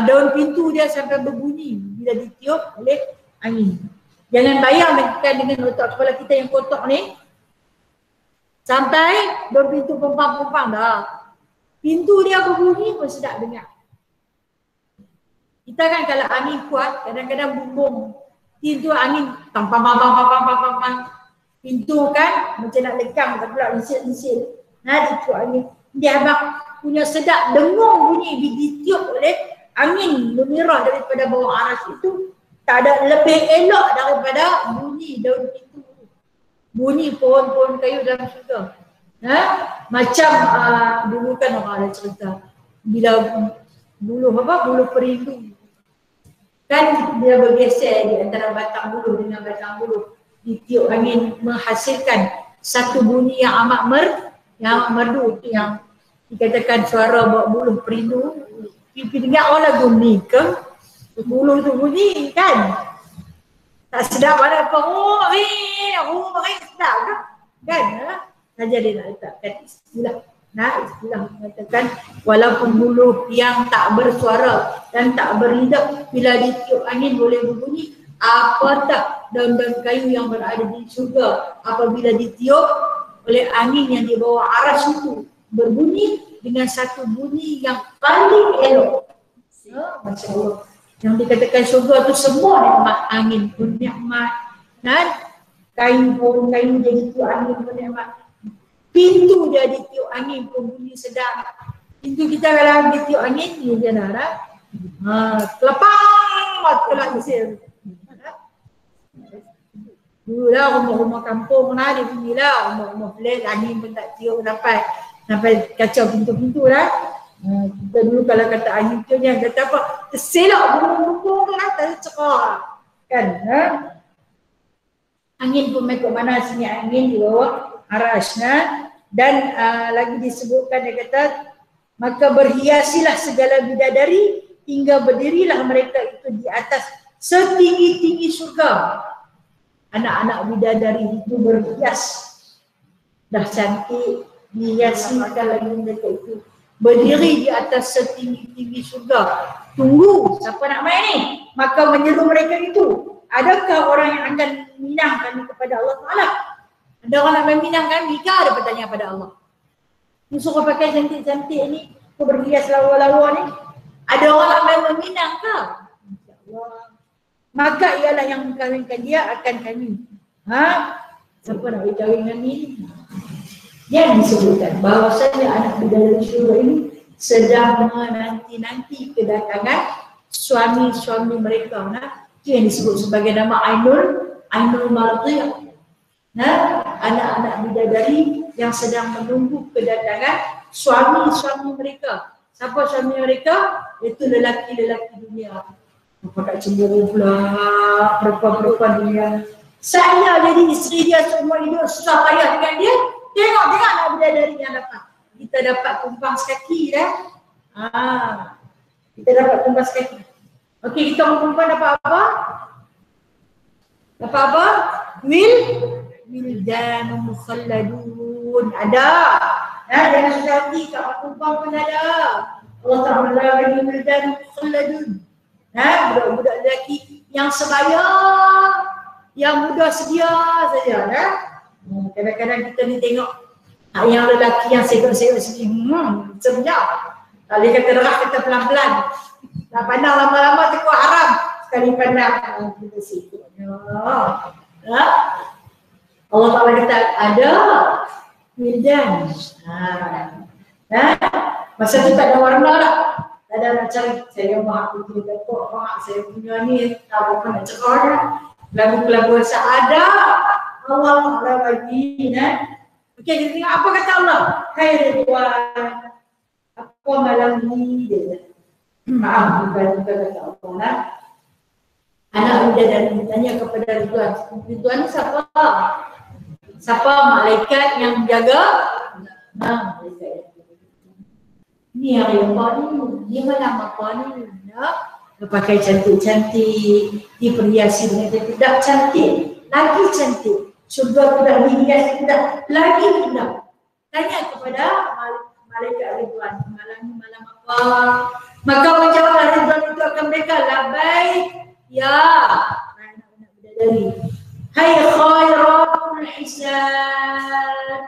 daun pintu dia sampai berbunyi bila ditiup oleh angin. Jangan bayangkan dengan otak kepala kita yang kotak ni, sampai daun pintu pempang-pempang dah. Pintu dia berbunyi pun sedap dengar. Kita kan kalau angin kuat, kadang-kadang bumbung. Pintu angin pam-pam-pam-pam-pam-pam. Pintu kan macam nak lekang, tak pula lisit-lisit. Ditiup angin. Dia abang punya sedap dengung bunyi ditiup oleh angin munirah daripada bawah arasy itu. Tak ada lebih elok daripada bunyi daun pintu. Bunyi pohon-pohon kayu dalam syurga. Macam dulu kan orang ada cerita bila bulu perindu kan dia bergeser di antara batang bulu dengan batang bulu, ditiup angin menghasilkan satu bunyi yang amat merdu, itu yang dikatakan suara buat bulu perindu. Pipi dengar orang lagu ni ke bulu tu bunyi kan tak sedap ada apa, sedap kan saja dia nak letakkan istilah. Istilah mengatakan walaupun bulu yang tak bersuara dan tak beridak, bila ditiup angin boleh berbunyi. Apatah daun-daun kayu yang berada di surga apabila ditiup oleh angin yang di bawah arasy itu berbunyi dengan satu bunyi yang paling elok. Masya Allah. Yang dikatakan surga itu semua nikmat, angin pun nikmat, kayu pun kayu jadi tiup angin pun nikmat. Pintu dia ditiup angin pun bunyi sedap. Pintu kita kalau ditiup angin ni dia dah kelepang kelak mesin. Dulu lah rumah-rumah kampung lah, dia bunyilah rumah-rumah flat, angin pun tak tiup sampai kacau pintu-pintu lah. Kita dulu kalau kata angin tu yang kata apa, terselak bumbung-bumbung lah, tak cekak kan. Angin pun main ke mana sini, angin di bawah arash. Dan lagi disebutkan dia kata, maka berhiasilah segala bidadari hingga berdirilah mereka itu di atas setinggi-tinggi surga. Anak-anak bidadari itu berhias, dah cantik, dihiasi, maka lagi mereka itu berdiri di atas setinggi-tinggi surga. Tunggu, siapa nak main ni? Maka menyeru mereka itu, adakah orang yang akan minang kami kepada Allah Ta'ala? Ada orang nak meminang kami ke? Ada bertanya pada Allah. Ni suruh pakai cantik-cantik ni, berhias lawa-lawa ni. Ada orang nak meminang ke? InsyaAllah. Maka ialah yang mengkahwinkan dia akan kami. Siapa nak berkahwin dengan ni? Yang disebutkan bahawasanya anak bidadari syurga ini sedang menanti-nanti kedatangan suami-suami mereka. Itu yang disebut sebagai nama Ainul Mardiyah. Anak-anak bidadari yang sedang menunggu kedatangan suami-suami mereka. Siapa suami mereka? Itu lelaki-lelaki dunia. Apa tak cemburu pula perempuan-perempuan dunia. Saya jadi isteri dia semua hidup susah payah dengan dia. Tengok anak bidadari yang dapat. Kita dapat tumpang sekaki dah. Kita dapat tumpang sekaki. Okey, kita mau perempuan dapat apa? Dapat apa? Wildan mukhalladun. Ada. Jangan susah hati, kat perempuan pun ada. Allah Ta'ala bagi wildan mukhalladun. Budak-budak lelaki yang sebaya, yang muda sedia saja. Kadang-kadang kita ni tengok yang lelaki yang segak-segak sini, sebenyak. Tak boleh kata derah, kata pelan-pelan. Tak pandang lama-lama tengok haram. Sekali pandang, kita segaknya. Allah Ta'ala kata ada wildan. Masa tu tak ada warna lah. Tak ada nak cari, saya mak putih tekok, mak saya punya ni, tak apa nak cakap dah. Lagu-lagu ada, Allah Ta'ala bagi. Okey, kita tengok apa kata Allah. Hai Ridwan, apa malam ni dia. Maaf, bukan kata Allah. Anak bidadari bertanya kepada Ridwan. Ridwan ni siapa? Siapa malaikat yang menjaga? Malaikat. Ni hari apa ni? Dia malam apa ni? Dia pakai cantik-cantik, diperhiasi dengan tidak cantik, lagi cantik. Surga sudah dihiasi, tidak lagi indah. Tanya kepada malaikat Ridwan, malam ni malam apa? Maka menjawablah Ridwan itu akan mereka, labaik ya anak-anak bidadari. Hai khairatul hisan.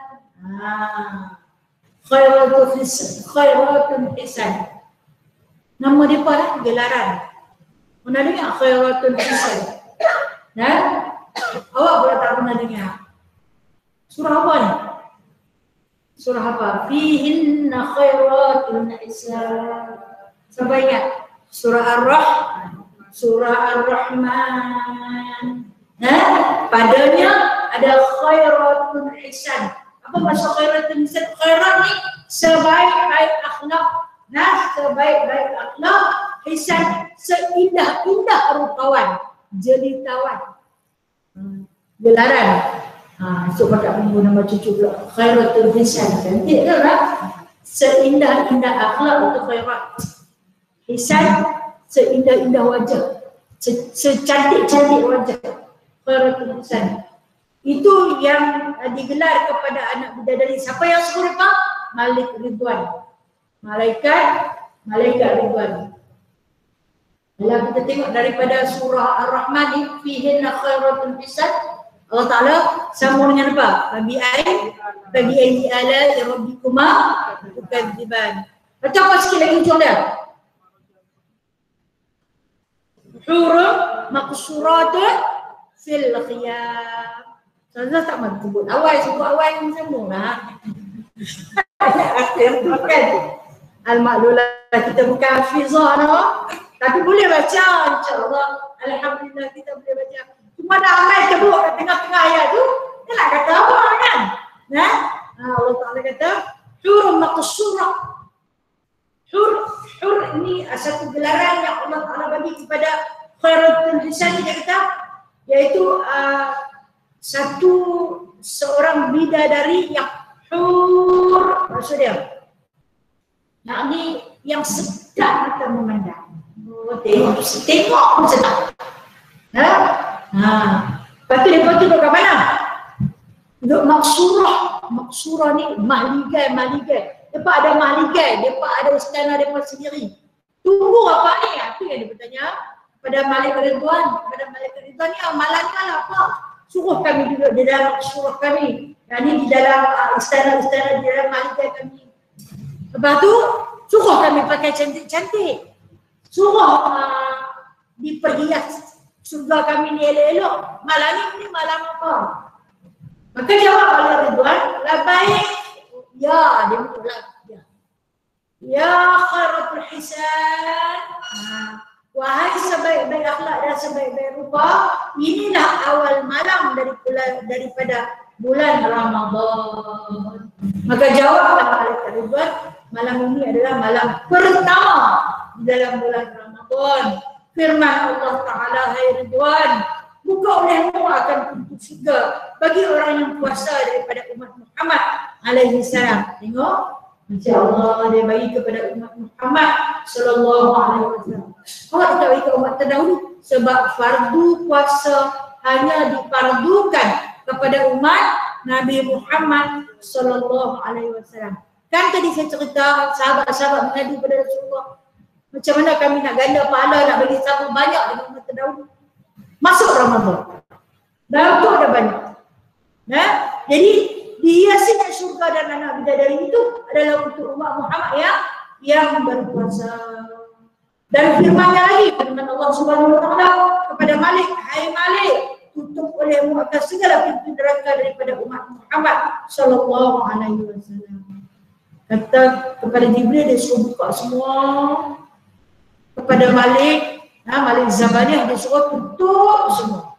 Khairatul hisan. Nama dia apa lah? Gelaran. Pernah dengar khairatul hisan? Awak pula tak pernah dengar. Surah apa ni? Surah apa? Fihinna khairatul hisan. Siapa ingat? Surah Ar-Rahman. Surah Ar-Rahman. Padanya ada khairatul hisan. Apa maksud khairatul hisan? Khairat ni sebaik-baik akhlak. Sebaik-baik akhlak. Hisan seindah-indah rupawan. Jelitawan. Gelaran. So pakai bumbu nama cucu pula. Khairatul hisan. Cantik ke tak? Seindah-indah akhlak itu khairat. Hisan seindah-indah wajah. Secantik-cantik wajah. Khairatul hisan. Itu yang digelar kepada anak bidadari. Siapa yang suruh apa? Malik Ridwan. Malaikat Ridwan. Kalau kita tengok daripada surah Ar-Rahman ni, fihinna khairatul hisan. Allah Ta'ala sambung dengan apa? Bagi ayyi ala rabbikuma tukadziban. Baca apa sikit lagi hujung dia? Hurun maqsuratun fil khiyam. Saya tak mahu sebut awal yang sambung lah. Akhir tu kan. Al-Ma'lulah kita bukan hafizah no. Tapi boleh baca insya-Allah. Alhamdulillah kita boleh baca. Cuma dah amai cebuk kat tengah-tengah ayat tu, dia nak kata apa kan? Nah, Allah Ta'ala kata, hur maqsurah. Hur ini satu gelaran yang Allah Ta'ala bagi kepada Khairatul Hisan, dia kata, iaitu seorang bidadari yang hur, maksud dia. Yakni yang sedap mata memandang. Tengok pun sedap. Lepas tu mereka duduk kat mana? Duduk Maksurah ni mahligai. Mereka ada mahligai, mereka ada istana mereka sendiri. Tunggu apa ni? Itu yang dia bertanya kepada Malik Ridwan. Kepada Malik Ridwan ni amalannya lah apa? Suruh kami duduk di dalam surah kami. Yang ni di dalam istana-istana, di dalam mahligai kami. Lepas tu suruh kami pakai cantik-cantik. Suruh diperhias surga kami ni elok-elok. Malam ni malam apa? Maka jawab oleh Ridwan, lah baik. Ya, dia mula. Ya Khairatul Hisan. Wahai sebaik-baik akhlak dan sebaik-baik rupa, inilah awal malam daripada bulan Ramadan. Maka jawablah Malaikat Ridwan, malam ini adalah malam pertama di dalam bulan Ramadan. Firman Allah Ta'ala, hai Ridwan, buka olehmu akan pintu syurga bagi orang yang puasa daripada umat Muhammad alaihi salam. Tengok, Masya Allah, dia bagi kepada umat Muhammad sallallahu alaihi wasallam. Allah tidak bagi ke umat terdahulu sebab fardu puasa hanya difardukan kepada umat Nabi Muhammad sallallahu alaihi wasallam. Kan tadi saya cerita sahabat-sahabat mengadu kepada Rasulullah, macam mana kami nak ganda pahala, nak bagi sama banyak dengan umat terdahulu. Masuk Ramadan, dan itu ada banyak. Jadi dihiasinya syurga dan anak bidadari itu adalah untuk umat Muhammad yang berpuasa. Dan firman-Nya lagi, firman Allah Subhanahu wa Ta'ala kepada Malik, hai Malik, tutup olehmu akan segala pintu neraka daripada umat Muhammad sallallahu alaihi wasallam. Kata kepada Jibril, dia suruh buka semua. Kepada Malik, Malik Zabaniah, dia suruh tutup semua.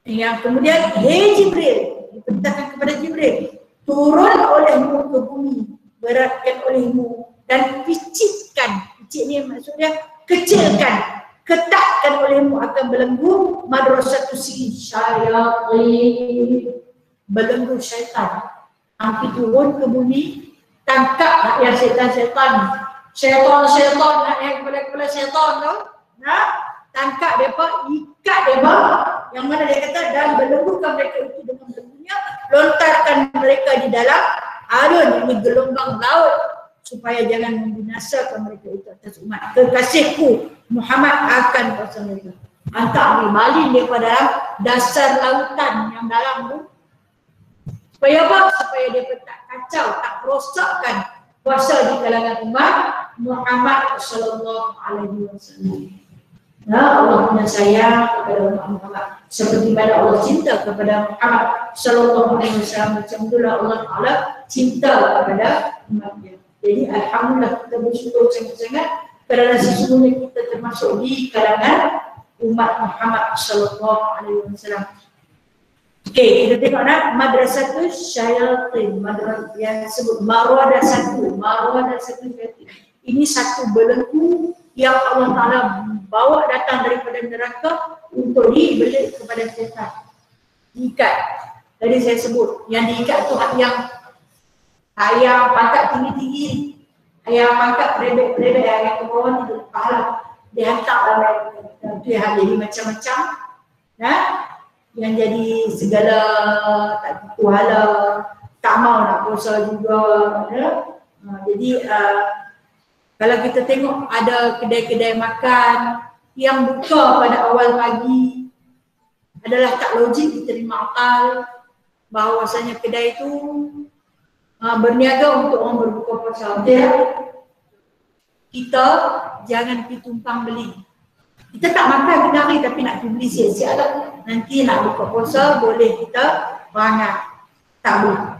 Yang kemudian, hei Jibril, diperintahkan kepada Jibril, turun olehmu ke bumi, beratkan olehmu dan picitkan. Picit ni maksudnya kecilkan, ketatkan olehmu akan belenggu madrasatu si syayatin, belenggu syaitan. Hampir turun ke bumi, tangkap yang syaitan-syaitan, yang kepala-kepala syaitan tu, tangkap mereka, ikat mereka, yang mana dia kata, dan belenggukan mereka itu dengan belenggunya, lontarkan mereka di dalam arun, ini gelombang laut, supaya jangan membinasakan mereka itu atas umat. Kekasihku Muhammad akan kuasa mereka. Hantar malin daripada dalam dasar lautan yang dalam tu. Supaya apa? Supaya dia tak kacau, tak rosakkan puasa di kalangan umat Muhammad sallallahu alaihi wasallam. Allah punya sayang kepada umat Muhammad seperti mana Allah cinta kepada Muhammad sallallahu alaihi wasallam, macam itulah Allah Taala cinta kepada umatnya. Jadi alhamdulillah kita bersyukur sangat-sangat kerana sesungguhnya kita termasuk di kalangan umat Muhammad sallallahu alaihi wasallam. Okey, kita tengok madrasatul syayatin, madrasah yang disebut marwadah satu syaitan. Ini satu belenggu yang Allah Ta'ala bawa datang daripada neraka untuk dibelit kepada syaitan. Diikat. Tadi saya sebut, yang diikat tu yang ayam pangkat tinggi-tinggi, ayam pangkat perebek-perebek yang ke bawah ni kepala, dihantar dalam itu yang jadi macam-macam, yang jadi segala tak tentu hala, tak mau nak puasa juga. Jadi kalau kita tengok ada kedai-kedai makan yang buka pada awal pagi, adalah tak logik diterima akal bahawasanya kedai itu berniaga untuk orang berbuka puasa. Kita jangan pergi tumpang beli. Kita tak makan kedai tapi nak pergi beli siap-siap lah. Nanti nak buka puasa boleh kita berangat. Tak boleh.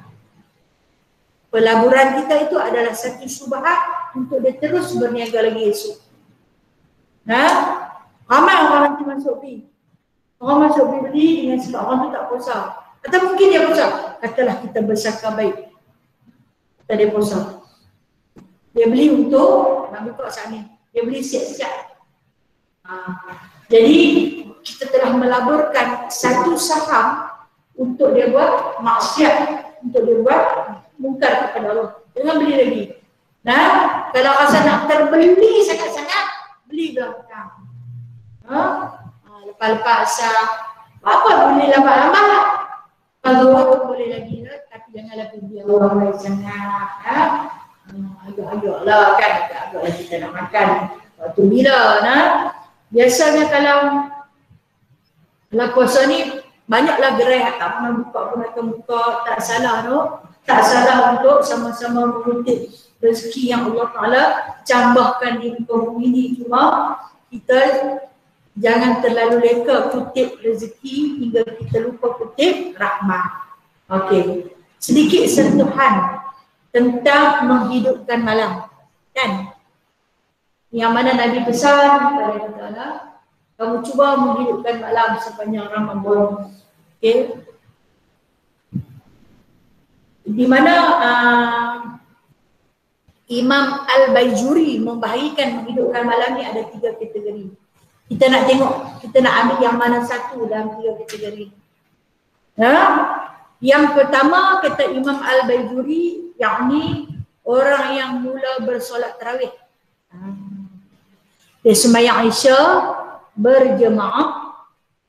Pelaburan kita itu adalah satu syubhat untuk dia terus berniaga lagi esok. Ramai orang nanti masuk pergi. Orang masuk pergi beli dengan sebab orang tu tak puasa. Atau mungkin dia puasa. Katalah kita bersangka baik. Kata dia puasa. Dia beli untuk nak buka saat ni. Dia beli siap-siap. Jadi kita telah melaburkan satu saham untuk dia buat maksiat, untuk dia buat mungkar kepada Allah. Jangan beli lagi. Nah, kalau rasa nak terbeli sangat-sangat, beli belakang. Lepas-lepas asal, apa boleh lambat-lambat. Kalau boleh lagi lah, tapi janganlah pergi orang lain sangat. Agak-agak lah kan, agak-agak lah kita nak makan. Waktu bila nah, biasanya kalau puasa ni banyaklah gerai tak pernah buka pun akan buka, tak salah tu. Tak salah untuk sama-sama mengutip rezeki yang Allah Ta'ala cambahkan di muka bumi ni. Cuma kita jangan terlalu leka kutip rezeki hingga kita lupa kutip rahmat. Okey, sedikit sentuhan tentang menghidupkan malam, kan? Yang mana Nabi pesan kepada kita, kamu cuba menghidupkan malam sepanjang Ramadan. Okey. Di mana Imam Al-Baijuri membahagikan menghidupkan malam ni ada 3 kategori. Kita nak tengok, kita nak ambil yang mana satu dalam 3 kategori. Yang pertama kata Imam Al-Baijuri, yakni orang yang mula bersolat tarawih. Dia sembahyang Isya berjemaah,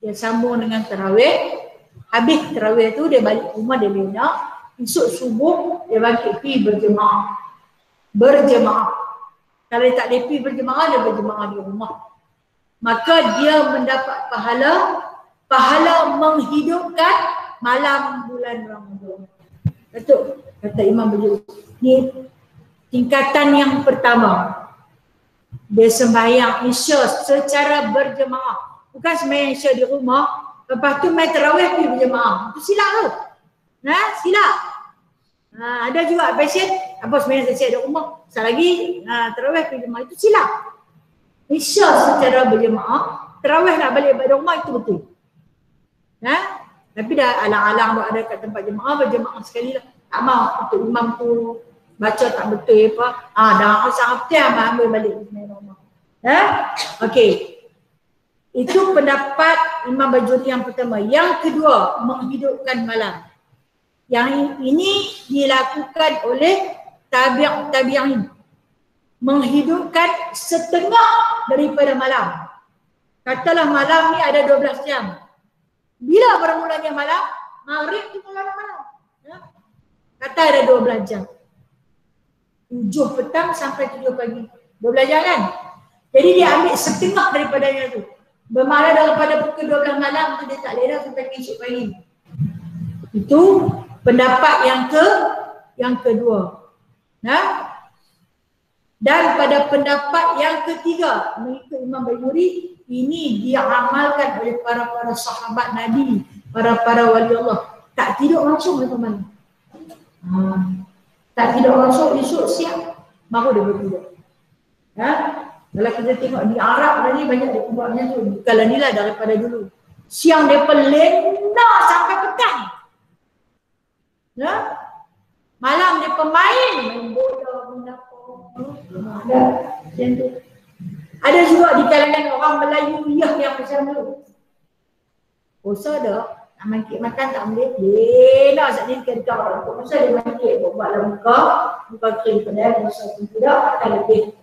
dia sambung dengan tarawih. Habis tarawih tu dia balik rumah, dia lenyap. Esok subuh dia bangkit pergi berjemaah. Kalau dia tak boleh pergi berjemaah, dia berjemaah di rumah. Maka dia mendapat pahala menghidupkan malam bulan Ramadan. Betul? Kata Imam Bajuri. Ni tingkatan yang pertama. Dia sembahyang Isya secara berjemaah. Bukan sembahyang Isya di rumah, lepas tu main tarawih pergi berjemaah. Itu silap tu. Silap. Ada juga pasien, apa sembahyang Isya di rumah, sekali lagi tarawih pergi berjemaah. Itu silap. Isya secara berjemaah, tarawih nak balik pada rumah, itu betul. Tapi dah alang-alang ada kat tempat jemaah, berjemaah sekali lah. Tak mahu untuk imam tu baca tak betul apa. Dah sangat betul ambil balik rumah. Okey. Itu pendapat Imam Bajuri yang pertama. Yang kedua, menghidupkan malam. Yang ini dilakukan oleh tabi'in. Menghidupkan setengah daripada malam. Katalah malam ni ada 12 jam. Bila bermulanya malam? Maghrib tu malam. Kata ada 12 jam. 7 petang sampai 7 pagi. 12 jam kan? Jadi dia ambil setengah daripadanya tu. Bermakna daripada pukul 12 malam tu dia tak boleh dah sampai esok pagi. Itu pendapat yang kedua. Dan pada pendapat yang ketiga, mengikut Imam Bajuri, ini diamalkan oleh para sahabat Nabi, para wali Allah. Tak tidur langsung lepas malam. Tak tidur langsung, esok siang baru dia bertidur. Kalau kita tengok di Arab tadi banyak dia buatnya tu. Kalau ni lah daripada dulu. Siang dia lena sampai petang. Malam dia main bola, main apa. Ada juga di kalangan orang Melayu yang macam tu. Puasa dah, nak makan tak boleh. Lena saat ni dekat orang. Puasa dia mangkit, buatlah muka krim pedal, puasa pun tidak akan lebih.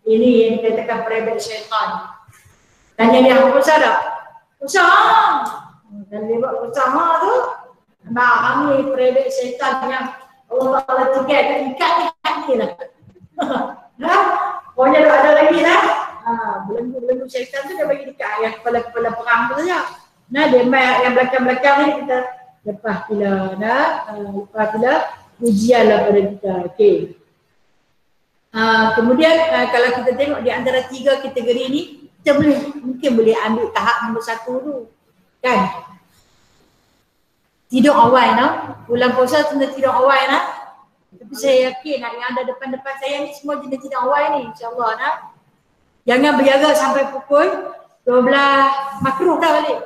Ini yang dikatakan private syaitan. Tanya dia, puasa tak? Puasa. Dan dia buat puasa tu, kami private syaitan yang Allah Ta'ala ikat ni lah. Pokoknya ada lagi lah. Belenggu syaitan tu dia bagi dekat yang kepala-kepala perang tu saja. Dia main yang belakang-belakang ni kita lepas pula ujian lah pada kita. Okey. Kemudian kalau kita tengok di antara 3 kategori ni, kita mungkin boleh ambil tahap nombor 1 tu. Kan? Tidur awal bulan puasa tentang tidur awal Tapi saya yakin yang ada depan-depan saya ni semua jenis tidur awal ni, insya-Allah Jangan berjaga sampai pukul 12 makruh dah balik.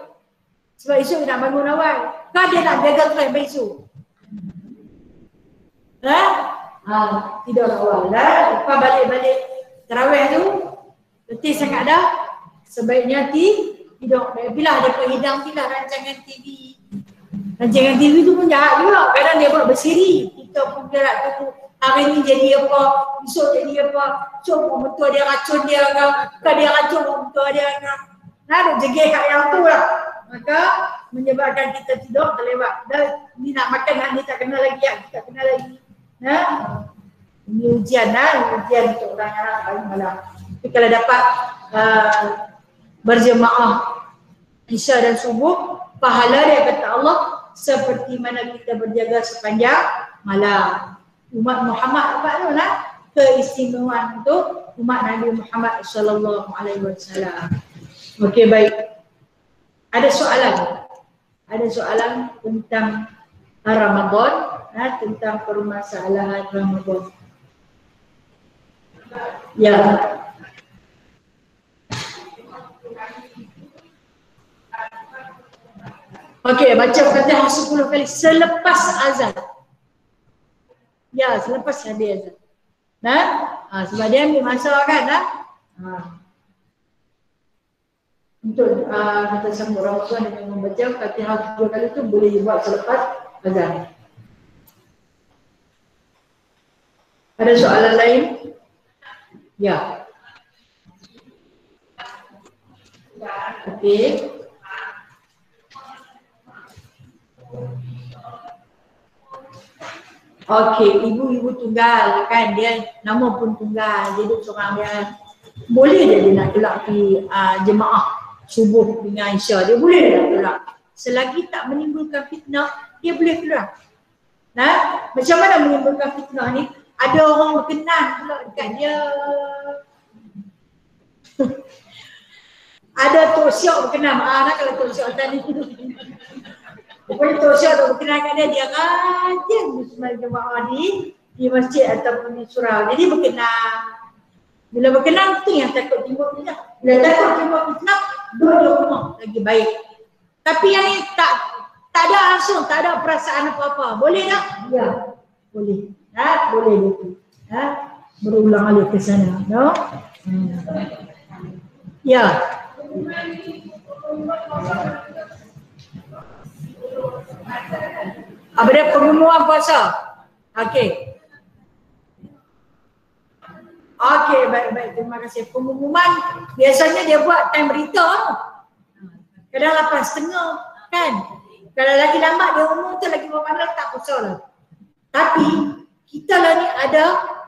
Sebab esok nak bangun awal. Kau dia nak jaga terus sampai esok. Tidur awal dah. Lepas balik-balik tarawih tu, letih sangat dah. Sebaiknya tidur. Bila ada penghidang bila rancangan TV. Rancangan TV tu pun jahat juga. Kadang dia buat bersiri. Kita pun gerak tu. Hari ni jadi apa, esok jadi apa. Esok pun betul dia racun dia kan. Dia racun pun betul dia kan. Nak jegih kat yang tu lah. Maka menyebabkan kita tidur terlewat. Dah ni nak makan, ni tak kena lagi, tak kena lagi. Ini ujian ujian untuk orang yang paling malam. Tapi kalau dapat berjemaah Isya dan subuh, pahala dia kata Allah seperti mana kita berjaga sepanjang malam. Umat Muhammad apa tu lah keistimewaan untuk umat Nabi Muhammad sallallahu alaihi wasallam. Okey, baik. Ada soalan tentang Ramadan, tentang permasalahan Ramadan. Ya. Okey, baca Fatihah 10 kali selepas azan. Ya, selepas habis azan. Sebab dia ambil masa kan. Untuk kita sambut Ramadan dengan membaca Fatihah 10 kali tu boleh buat selepas azan. Ada soalan lain? Ya. Okey. Okey, ibu-ibu tunggal kan, dia nama pun tunggal, jadi seorang dia boleh dia nak tolak pergi jemaah subuh dengan Isya, dia boleh nak tolak. Selagi tak menimbulkan fitnah, dia boleh tolak. Macam mana menimbulkan fitnah ni? Ada orang berkenan pula dekat dia. Ada Tok Syok berkenan, kalau Tok Syok tadi tu. Pokoknya Tok Syok tu berkenan kat dia rajin sembahyang jemaah di masjid ataupun di surau. Jadi berkenan. Bila berkenan tu yang takut timbul fitnah. Bila takut timbul fitnah, duduk di rumah lagi baik. Tapi yang ni tak ada langsung, tak ada perasaan apa-apa. Boleh tak? Ya, boleh. Boleh gitu. Berulang alik ke sana. No? Ya. Apa dia pengumuman puasa? Okey. Okey, baik-baik. Terima kasih. Pengumuman biasanya dia buat time berita. Kadang 8.30 kan. Kalau lagi lambat dia umur tu lagi bermalam tak puasa lah. Tapi kita lah ni ada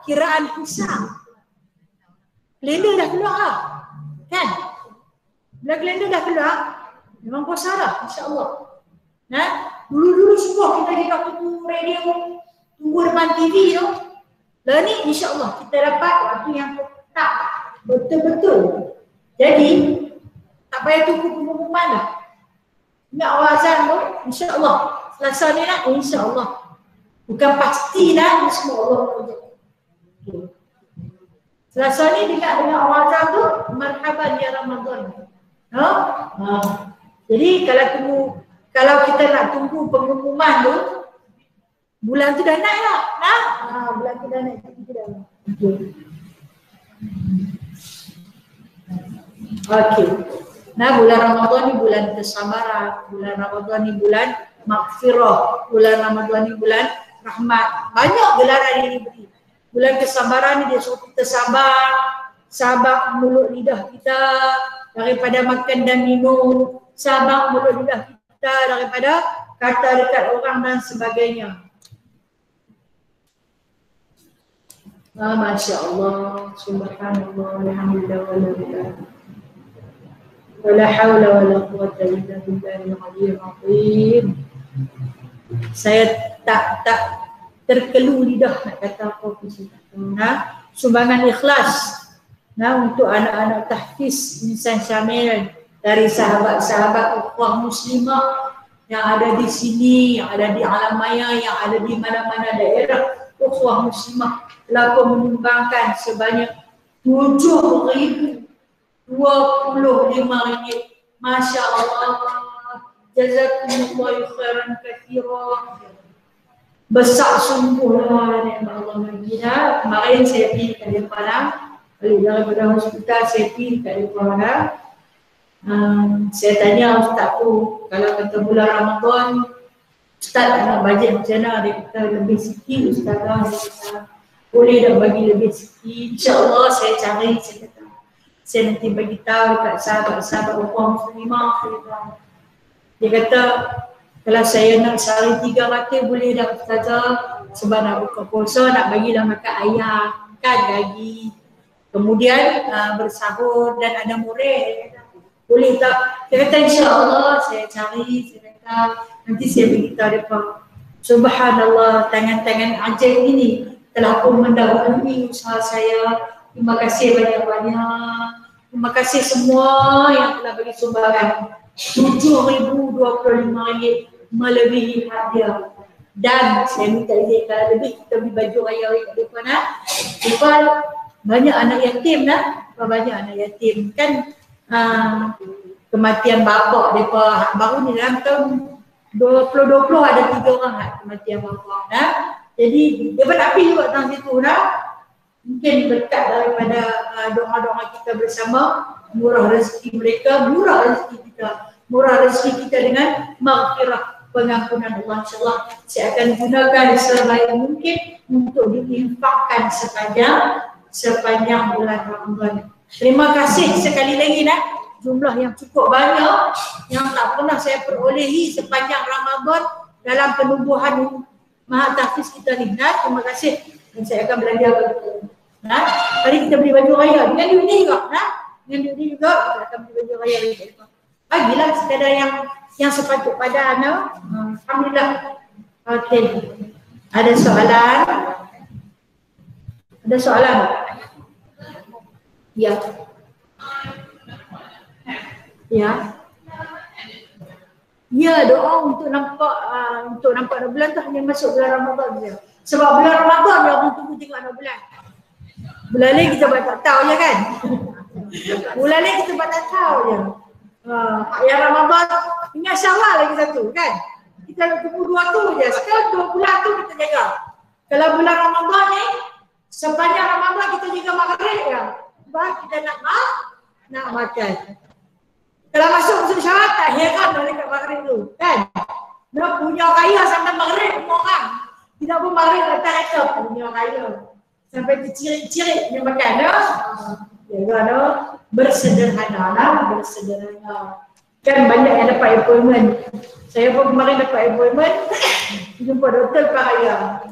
kiraan pusat. Kalender dah keluar lah. Kan? Bila kalender dah keluar, memang puasa lah insya-Allah. Dulu-dulu semua kita dekat tunggu radio, tunggu depan TV tu. Lah ni insya-Allah kita dapat waktu yang tetap betul-betul. Jadi tak payah tunggu pengumuman lah. Ingat awal azan tu insya-Allah. Selasa ni lah insya-Allah. Bukan pasti lah semua Allah kerja. Selasa ni dekat dengan awal azan tu marhaban ya Ramadan. Jadi kalau kita nak tunggu pengumuman tu, bulan tu dah naik lah. Bulan tu dah naik. Okey. Bulan Ramadan ni bulan kesabaran. Bulan Ramadan ni bulan maghfirah. Bulan Ramadan ni bulan rahmat. Banyak gelaran yang diberi. Bulan kesabaran ni dia suruh kita sabar mulut lidah kita daripada makan dan minum, sabar mulut lidah kita daripada kata dekat orang dan sebagainya. Masya Allah, subhanallah, alhamdulillah, wala hawla wala quwwata illa billahil aliyyil azim. Saya tak terkelu lidah nak kata apa pun. Sumbangan ikhlas untuk anak-anak tahfiz Insan Syamil dari sahabat-sahabat ukhuwah muslimah yang ada di sini, yang ada di Alam Maya, yang ada di mana-mana daerah ukhuwah muslimah telah menyumbangkan sebanyak 7,000 RM25. Masya Allah. Jazakumullah khairan katsiran. Besar sungguhlah nikmat Allah bagi dah. Kemarin saya pergi ke Padang, daripada hospital saya pergi ke Padang. Saya tanya ustaz tu, kalau kata bulan Ramadan ustaz nak bajet macam mana? Dia kata lebih sikit ustazah. Boleh tak bagi lebih sikit? InsyaAllah saya cari. Saya kata saya nanti bagi tahu dekat sahabat-sahabat orang muslimah. Dia kata kalau saya nak sehari 3 makan boleh dah ustazah, sebab nak buka puasa nak bagilah makan ayam kan gaji, kemudian bersahur dan ada murid. Boleh tak? Dia kata insya-Allah saya cari. Saya kata nanti saya beritahu depa. Subhanallah, tangan-tangan ajaib ini telah pun mendahului usaha saya. Terima kasih banyak-banyak. Terima kasih semua yang telah bagi sumbangan. RM7,025 melebihi hadiah. Dan saya minta izin kalau lebih kita beli baju raya kat depan depan banyak anak yatim banyak anak yatim kan. Kematian bapak depa baru ni dalam tahun 2020 ada 3 orang kematian bapak jadi depa nak pergi juga tang situ mungkin berkat daripada doa-doa kita bersama, murah rezeki mereka, murah rezeki kita dengan maghfirah, pengampunan Allah. InsyaAllah saya akan gunakan sebaik mungkin untuk diinfakkan sepanjang bulan Ramadan. Terima kasih sekali lagi jumlah yang cukup banyak yang tak pernah saya perolehi sepanjang Ramadan dalam penubuhan Maha Tahfiz kita ni. Terima kasih dan saya akan belajar betul. Hari kita beli baju raya dengan duit ni juga. Dengan duit ni juga kita akan beli baju raya. Bagilah sekadar yang sepatut pada alhamdulillah. Okey. Ada soalan? Ada soalan? Ya. Ya. Ya, doa untuk nampak 6 bulan tu hanya masuk bulan Ramadan saja. Sebab bulan Ramadan dia orang tunggu tengok 6 bulan. Bulan lain kita buat tak tahu je kan. Bulan lain kita buat tak tahu je. Yang Ramadan ingat Syawal lagi satu kan. Kita tunggu 2 tu je. Sekarang 2 bulan tu kita jaga. Kalau bulan Ramadan ni sepanjang Ramadan kita jaga maghrib ya. Baru kita nak makan. Kalau masuk Syawal tak heran dekat maghrib tu kan. Nak punya kaya sampai maghrib semua orang. Tidak pun maghrib datang reka punya kaya. Sampai tercirit-cirit punya makan jaga bersederhana. Kan banyak yang dapat appointment. Saya pun kemarin dapat appointment jumpa doktor Pak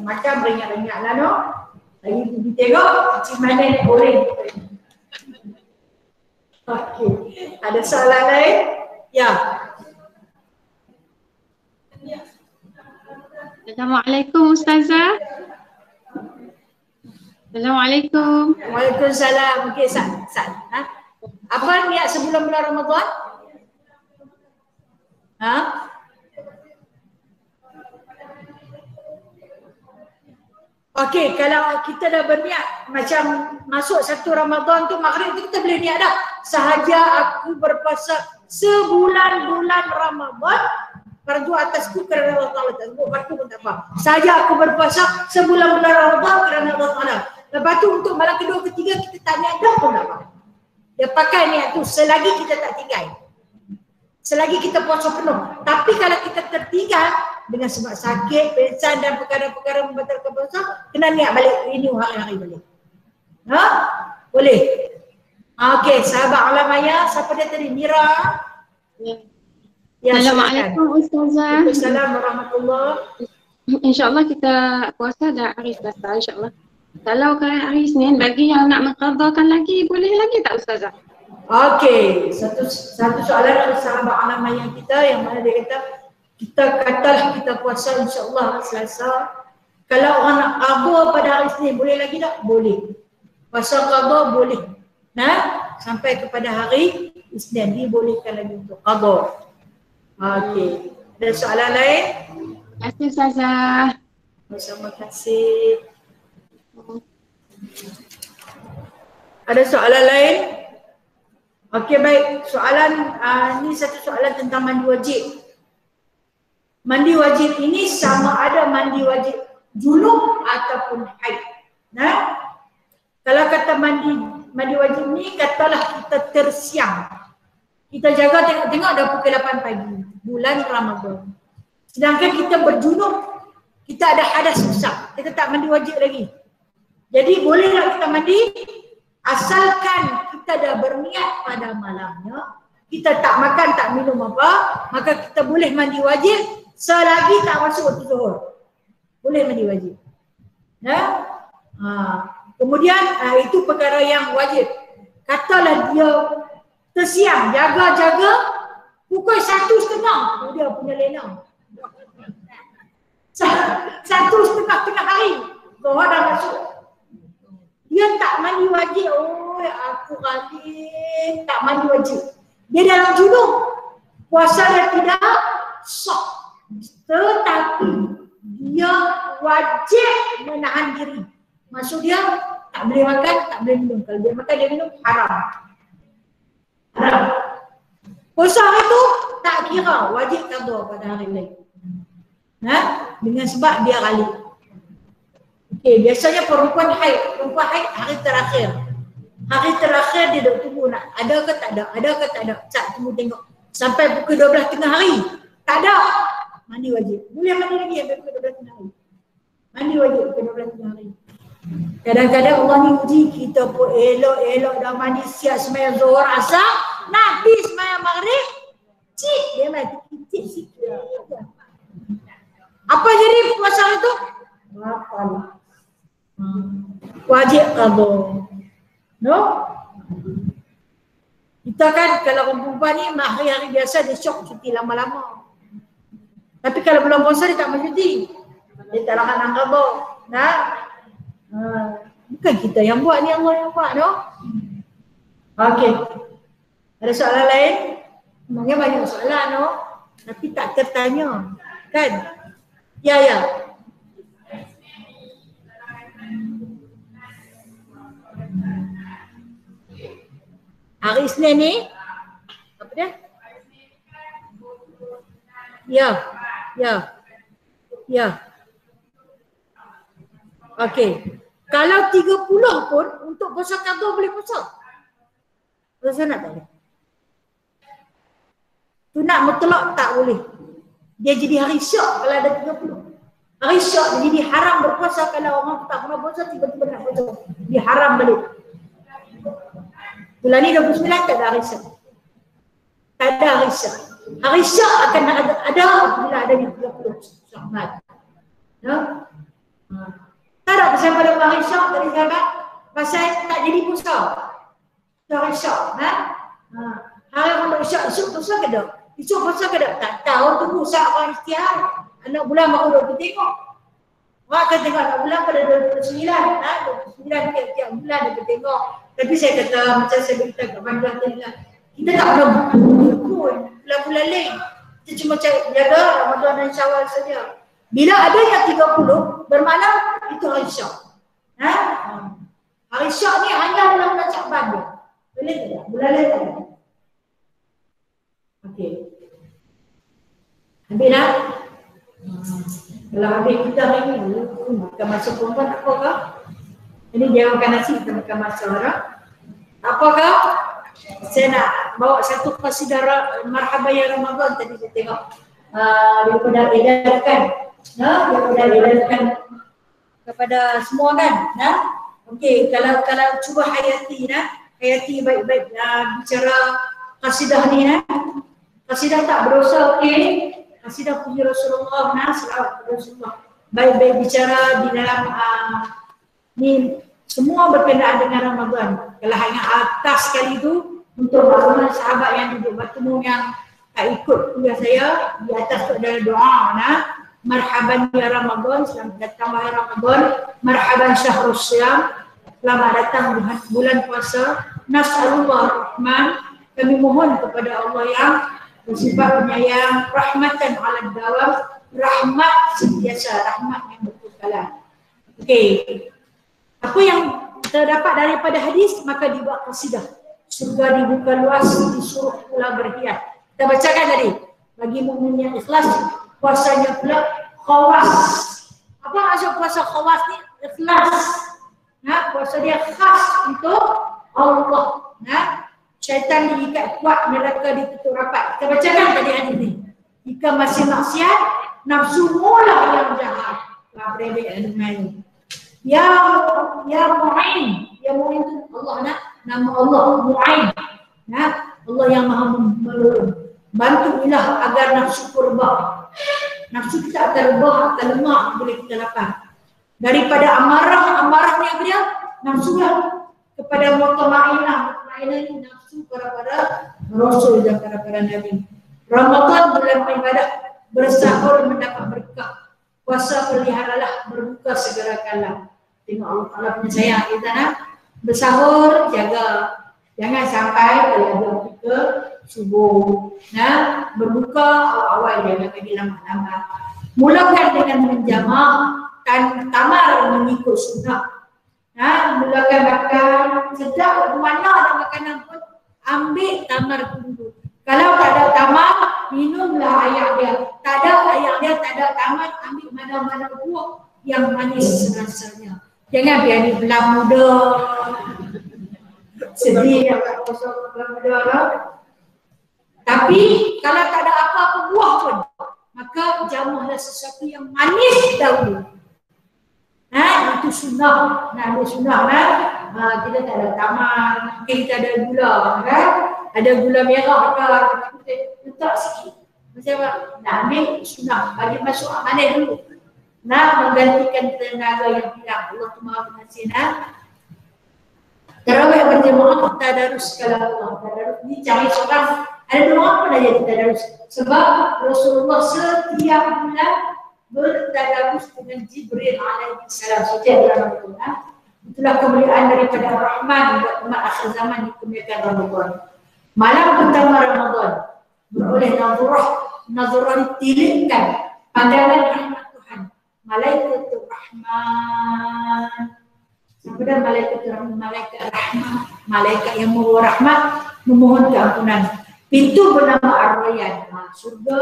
makan beringat-ingat lagi pergi tengok macam mana nak goreng. Okey. Ada soalan lain? Ya. Assalamualaikum Ustazah. Assalamualaikum. Waalaikumsalam. Okey, Sat. Apa niat sebelum bulan Ramadan? Okey, kalau kita dah berniat macam masuk 1 Ramadan tu maghrib tu kita boleh niat dah. Sahaja aku berpuasa sebulan bulan Ramadan, fardu atasku kerana Allah Ta'ala. Tak sebut fardu pun tak apa. Sahaja aku berpuasa sebulan bulan Ramadan kerana Allah Ta'ala. Lepas tu untuk malam kedua ketiga kita tak niat dah pun tak apa. Dia pakai niat tu selagi kita tak tinggal. Selagi kita puasa penuh. Tapi kalau kita tertinggal dengan sebab sakit, pingsan dan perkara-perkara membatalkan puasa, kena niat balik ini hari-hari balik. Boleh. Okey, sahabat Alam Maya, siapa dia tadi? Mira. Ya, Assalamualaikum Ustazah. Assalamualaikum warahmatullahi. InsyaAllah kita puasa dah hari Selasa insyaAllah. Kalau ke hari Senin bagi yang nak mengqadhakan lagi boleh lagi tak Ustazah? Okey, satu soalan dari sahabat Alam Maya kita yang mana dia kata katalah kita puasa insyaAllah Selasa. Kalau orang nak qadha pada hari Senin boleh lagi tak? Boleh. Puasa qadha boleh. Sampai kepada hari Isnin dibolehkan lagi untuk qadha. Okey. Ada soalan lain? Terima kasih Ustazah. Terima kasih. Ada soalan lain? Okey, baik. Soalan ni satu soalan tentang mandi wajib. Mandi wajib ini sama ada mandi wajib junub ataupun haid. Nah, kalau kata mandi wajib ni, katalah kita tersiang. Kita jaga tengok-tengok dah pukul 8 pagi, bulan Ramadan. Sedangkan kita berjunub, kita ada hadas besar, kita tak mandi wajib lagi. Jadi bolehlah kita mandi asalkan kita dah berniat pada malamnya, kita tak makan, tak minum apa, maka kita boleh mandi wajib selagi tak masuk waktu zuhur. Boleh mandi wajib. Nah, kemudian itu perkara yang wajib. Katalah dia tersiang, jaga-jaga pukul 1:30 dia punya lena. 1:30 tengah hari, zuhur dah masuk. Dia tak mandi wajib. Oh, aku kali tak mandi wajib. Dia dalam junub, puasa dia tidak sah. Tetapi dia wajib menahan diri. Maksud dia tak boleh makan, tak boleh minum. Kalau dia makan, dia minum, haram. Haram. Puasa itu tak kira wajib qada pada hari lain. Dengan sebab dia kali. Okey, biasanya perempuan haid hari terakhir. Hari terakhir dia duk tunggu nak ada ke tak ada, Cak tunggu tengok. Sampai pukul 12 tengah hari. Tak ada. Mandi wajib. Boleh mandi lagi sampai pukul 12 tengah hari. Mandi wajib pukul 12 tengah hari. Kadang-kadang Allah ni uji kita pun elok-elok dah mandi siap sembahyang zuhur asar, nak habis sembahyang maghrib, cik dia mati kicik sikit. Apa jadi puasa itu? Batal. Wajib qada. No? Kita kan kalau orang perempuan ni hari-hari biasa dia syok cuti lama-lama. Tapi kalau belum puasa dia tak mau cuti. Dia tak nak qada. Nah. Bukan kita yang buat ni, Allah yang buat, no? Okey. Ada soalan lain? Sebenarnya banyak soalan, no? Tapi tak tertanya. Kan? Ya. Hari Isnin ni apa dia? Ya. Okey. Kalau 30 pun untuk puasa qada boleh puasa. Puasa nak tak boleh. Sunat mutlak tak boleh. Dia jadi hari syak kalau ada 30. Hari syak dia jadi haram berpuasa kalau orang tak pernah puasa tiba-tiba nak puasa. Dia haram balik. Bulan ni 29 tak ada hari syak. Tak ada hari syak. Hari syak akan ada bila adanya 30 Syawal. No? Tak ada pasal pada hari syak tadi sahabat, pasal tak jadi puasa. Hari syak, hari orang syak esok puasa ke tak? Esok puasa ke tak? Tak tahu, tunggu saat orang ikhtiar. Anak bulan baru dia tengok. Orang akan tengok anak bulan pada 29, 29 tiap-tiap bulan dia tengok. Tapi saya kata macam saya beritahu kat bandar tadi lah, kita tak pernah berkun bulan-bulan lain. Kita cuma jaga Ramadan dan Syawal saja. Bila ada yang 30, bermakna itu hari syak. Hari syak ni hanya bulan-bulan Syakban dia. Boleh tak? Bulan lain tak? Okey. Habis dah? Kalau habis kita hari ni, makan masa perempuan tak apa kah? Ini dia makan nasi, kita makan masa orang. Apakah? Saya nak bawa satu qasidah Marhaban ya Ramadan tadi saya tengok. Daripada edarkan. Daripada edarkan kepada semua kan. Okey, kalau cuba hayati baik-baik bicara qasidah ni. Qasidah tak berdosa, okey. Qasidah puji Rasulullah, selawat kepada Rasulullah. Baik-baik bicara di dalam ni semua berkenaan dengan Ramadan. Kalau hanya atas sekali itu untuk makluman sahabat yang duduk bertemu yang tak ikut kuliah saya, di atas tu adalah doa marhaban ya Ramadan, selamat datang wahai Ramadan, marhaban syahrus syam, selamat datang bulan puasa, nas'alullah rahman, kami mohon kepada Allah yang bersifat penyayang, rahmatan ala dawam, rahmat sentiasa, rahmat yang berkekalan. Okey. Apa yang terdapat daripada hadis maka dibuat qasidah surga dibuka luas, disuruh pula berhias. Kita bacakan tadi, bagi mukmin yang ikhlas, puasanya pula khawas. Apa maksud puasa khawas ni? Ikhlas. Nah, puasa dia khas untuk Allah. Nah, syaitan diikat kuat, neraka ditutup rapat. Kita bacakan tadi hadis ni. Jika masih maksiat, nafsu mula yang jahat. Berebek dan main. Ya Mu'in. Ya Mu'in itu Allah nak. Nama Allah Mu'in. Nah, Allah yang maha menolong. Bantulah agar nafsu kurba. Nafsu kita akan rebah, akan lemah bila kita lapar. Daripada amarah ni apa dia? Nafsu lah. Kepada mutmainah. Mutmainah ni nafsu para Rasul dan para Nabi. Ramadan bulan ibadah, bersahur mendapat berkah. Puasa peliharalah, berbuka segerakanlah. Tengok Allah Ta'ala punya sayang kita nak. Bersahur, jaga. Jangan sampai terlalu kita subuh. Nah, berbuka awal-awal, jangan lagi lama-lama. Mulakan dengan menjamak, tamar mengikut sunnah. Nah, mulakan makan sedap, mana ada makanan pun, ambil tamar tunggu. Kalau tak ada tamar, minumlah air dia. Tak ada air dia, tak ada tamar, ambil mana-mana buah yang manis rasanya. Jangan biar ni belah muda. Sedih yang tak kosong belah muda lah. Tapi kalau tak ada apa-apa buah pun, maka jamuhlah sesuatu yang manis dahulu. Itu sunnah. Ada sunnah kan? Kita tak ada tamar, kita ada gula kan? Ada gula merah ke, kita letak sikit. Macam apa? Nak ambil sunnah, bagi masuk manis dulu. Nak menggantikan tenaga yang hilang. Allah tu maha pengasih. Tarawih berjemaah, tadarus kalau Allah. Tadarus ni cari seorang. Ada doa apa dah jadi tadarus? Sebab Rasulullah setiap bulan bertadarus dengan Jibril alaihi salam. Setiap bulan. Itulah kemuliaan daripada Ar-Rahman buat umat akhir zaman dikurniakan Ramadan. Malam pertama Ramadan beroleh nazarah ditilipkan pandangan rahmat Tuhan. Malaikatur Rahman. Sebenarnya malaikat rahmat, malaikat yang membawa rahmat, memohon keampunan. Pintu bernama Ar-Rayyan. Surga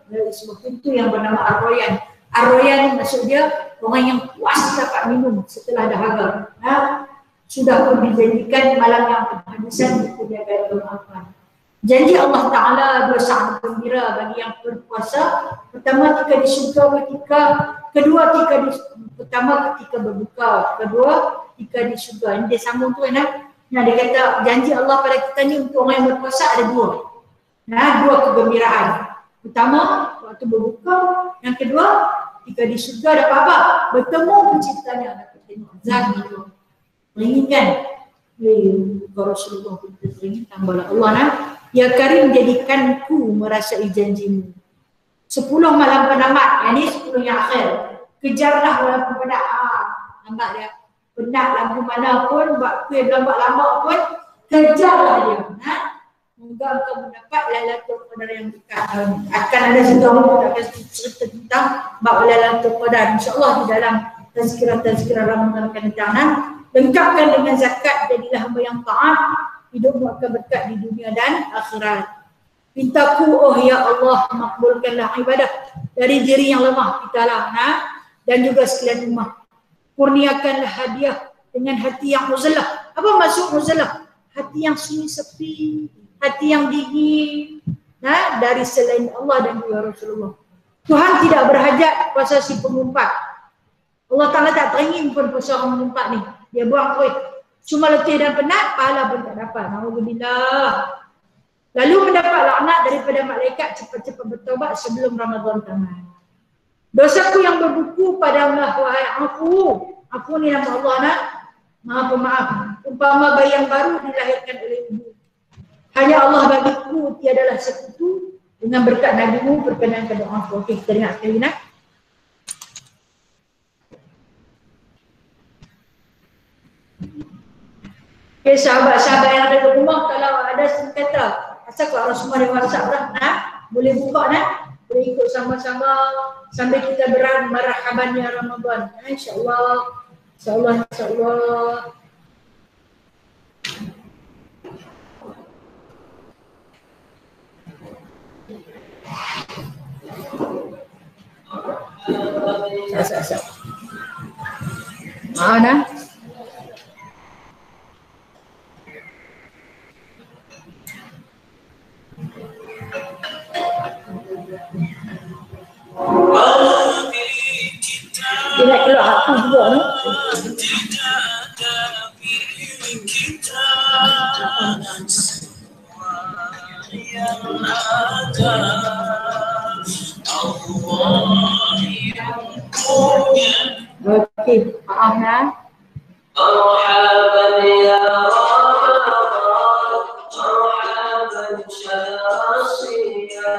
dari sebuah pintu yang bernama Ar-Rayyan. Ar-Rayyan maksud dia orang yang puas dapat minum setelah dahaga. Sudah pun dijanjikan malam yang kehabisan dikurniakan kemaafan. Janji Allah Ta'ala dua sangat gembira bagi yang berpuasa. Pertama ketika di surga, pertama ketika berbuka, kedua ketika di surga. Ini dia sambung tu kan. Dia kata janji Allah pada kita ni untuk orang yang berpuasa ada dua. Dua kegembiraan. Pertama waktu berbuka, yang kedua ketika di surga ada apa-apa, bertemu penciptanya. Tengok zat itu. Menginginkan Rasulullah kita teringin tambahlah Allah ya Karim jadikanku merasai janjimu. 10 malam penamat, yang ni 10 yang akhir. Kejarlah walaupun penat. Nampak dia? Penat lampu mana pun, buat kuih lambat-lambat pun, kejarlah dia. Semoga engkau mendapat Lailatul Qadar yang dekat. Akan ada sesuatu akan cerita tentang bab Lailatul Qadar. InsyaAllah di dalam tazkirah Ramadan akan datang. Lengkapkan dengan zakat, jadilah hamba yang taat, hidupmu akan berkat di dunia dan akhirat. Pintaku, oh ya Allah, makbulkanlah ibadah dari diri yang lemah kita lah, dan juga sekalian umat. Kurniakanlah hadiah dengan hati yang muzallah. Apa maksud muzallah? Hati yang sunyi sepi, hati yang dingin, dari selain Allah dan juga Rasulullah. Tuhan tidak berhajat puasa si pengumpat. Allah Ta'ala tak teringin pun puasa orang mengumpat ni. Dia buang kuih. Cuma letih dan penat, pahala pun tak dapat. Alhamdulillah. Lalu mendapat laknat daripada malaikat, cepat-cepat bertaubat sebelum Ramadan tamat. Dosaku yang berbuku padamu wahai Afu ni nama Allah Maha Pemaaf. Umpama bayi yang baru dilahirkan oleh ibu. Hanya Allah bagiku tiadalah sekutu. Dengan berkat Nabi-Mu berkenan pada Afu. Okey, kita dengar sekali nak. Okay, sahabat-sahabat yang ada di rumah, kalau ada sengketa, asal kalau semua di WhatsApp lah, boleh buka boleh ikut sama-sama sambil kita marhabannya Ramadan. InsyaAllah. InsyaAllah. Sap. Mana? Tidak keluar aku juga ni. Okey, maaf ya. مرحبا يا رمضان مرحبا شاصيا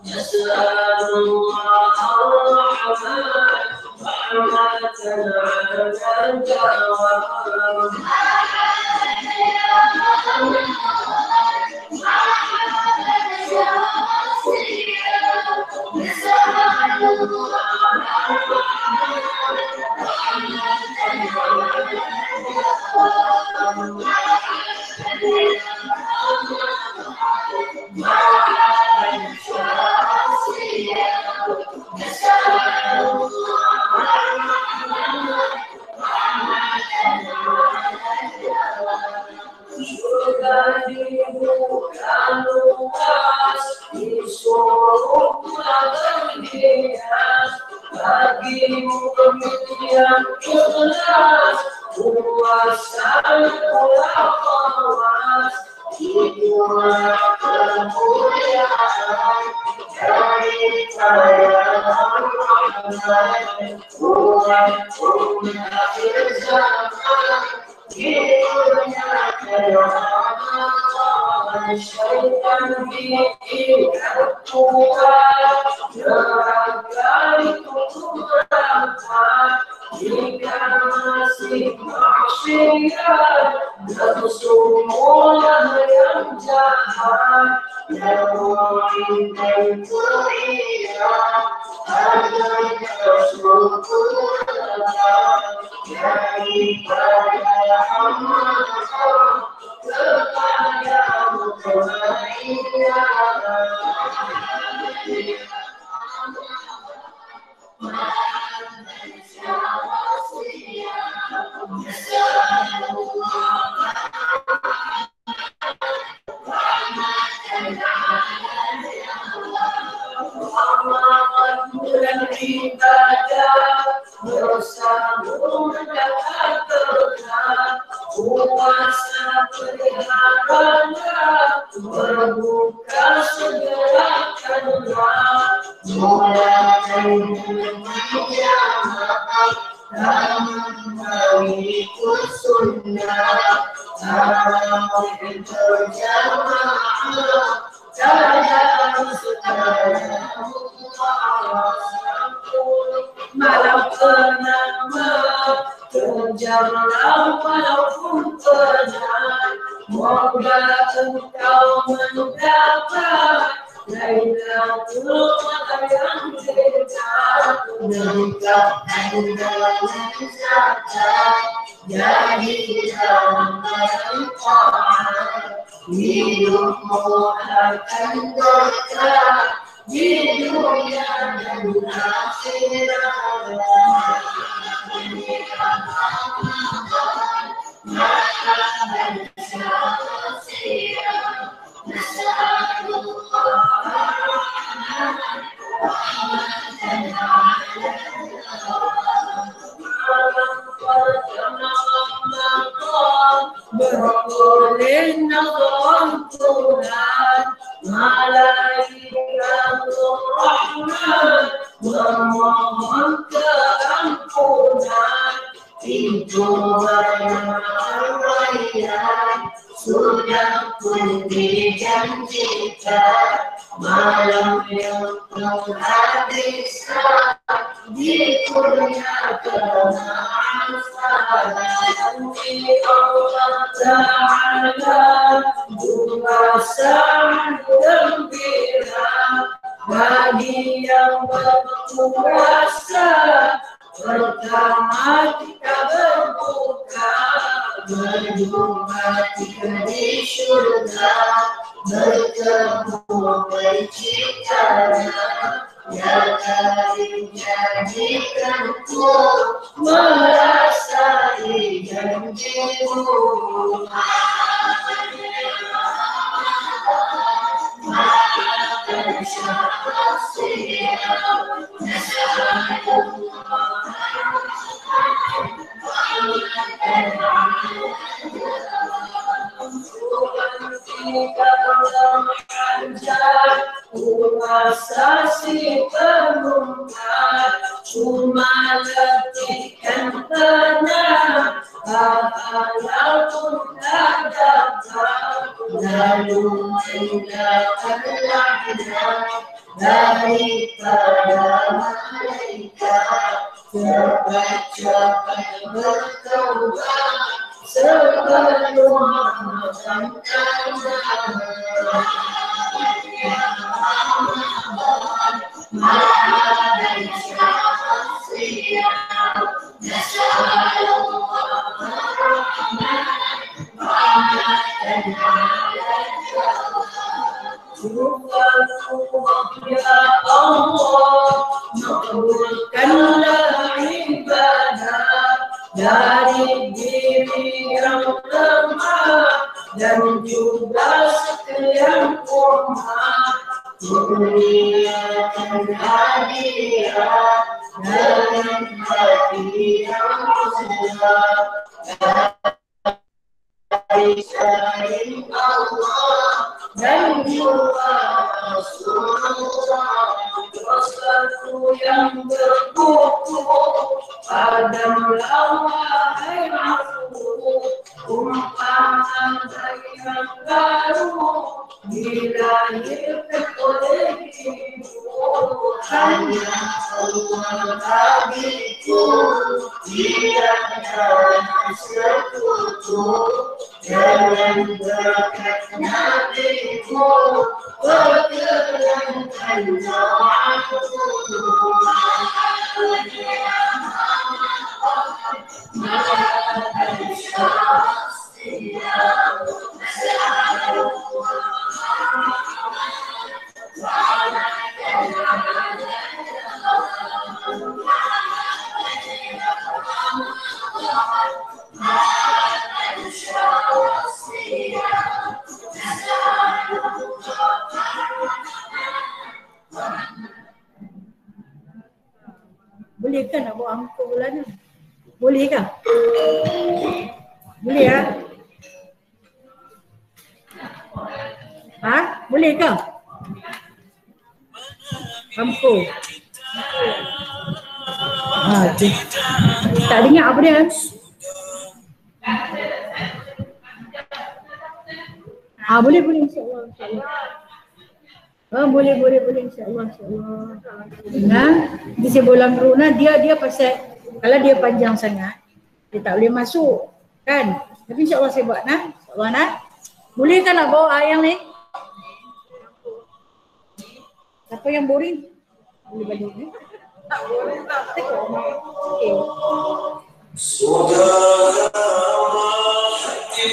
نسأل الله الرحمن رحمة على الدوام bagi yang berpuasa pertama kita berbuka berjumpa kita di surga bertemu penciptanya yang dari jadikanku merasai janjimu. Kuasa si pemungkat, cuma letihkan tenang, walaupun tak dapat, lalu tinggalkanlah daripada malaikat, cepat-cepat bertobat sebelum makan tanah. Ya Allah, makbulkanlah ibadah dari diri yang lemah dan juga sekalian umat. Muliakan hadiah dengan hati yang sudah dari selain Allah dan juga Rasulullah, Rasulku yang berkukuh padamulah wahai aku, umpama yang baru dilahirkan oleh ibu. Hanya Allah bagiku, tiada sekutu. Dengan berkat Nabimu, berkelankan doaku. Boleh kan nak bawa angkut bulan ni? Boleh kan? Boleh ya? Ha? Boleh ke? Angkut. Ha, tak dengar apa dia? Boleh insya-Allah. Boleh insya-Allah. Di sebelah Bruna dia pasal kalau dia panjang sangat dia tak boleh masuk kan. Tapi insya-Allah saya buat insya-Allah Boleh kan nak bawa ayam ni? Siapa yang boring? Boleh balik ni. Tak boring tak. Tengok. Okey. Sudah hati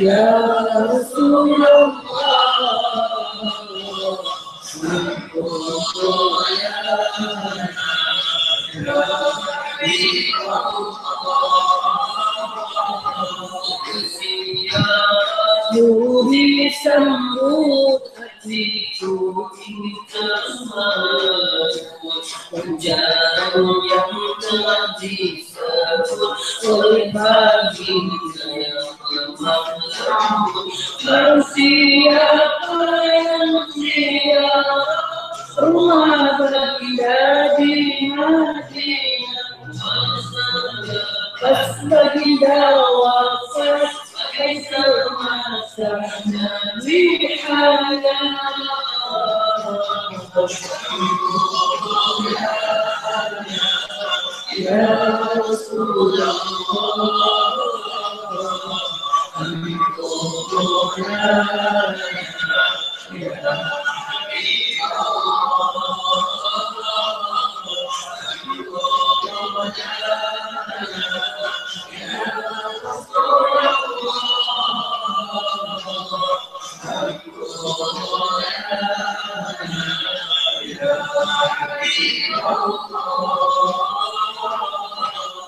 Ya Budi sambut hatiku jalan yang telah disebut oleh baginda dan siapa yang siap rumah baginda di Madinah pas baginda wafat semasa Nabi ya Rasulullah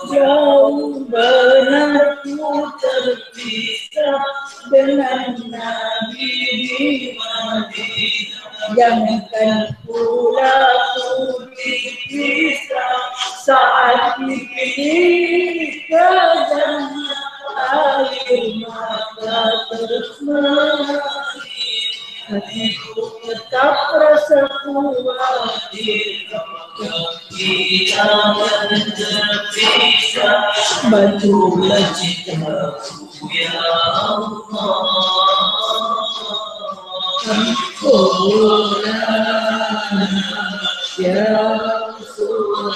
jauh benar ku terpisah dengan Nabi di Madinah. Jangankan pula ku dipisah saat dipilih ke jannah, air mata terus mengalir. Hatiku tetap rasa khawatir jangan terpisah, bantulah cintaku ya Allah. Oh ya Rasulullah,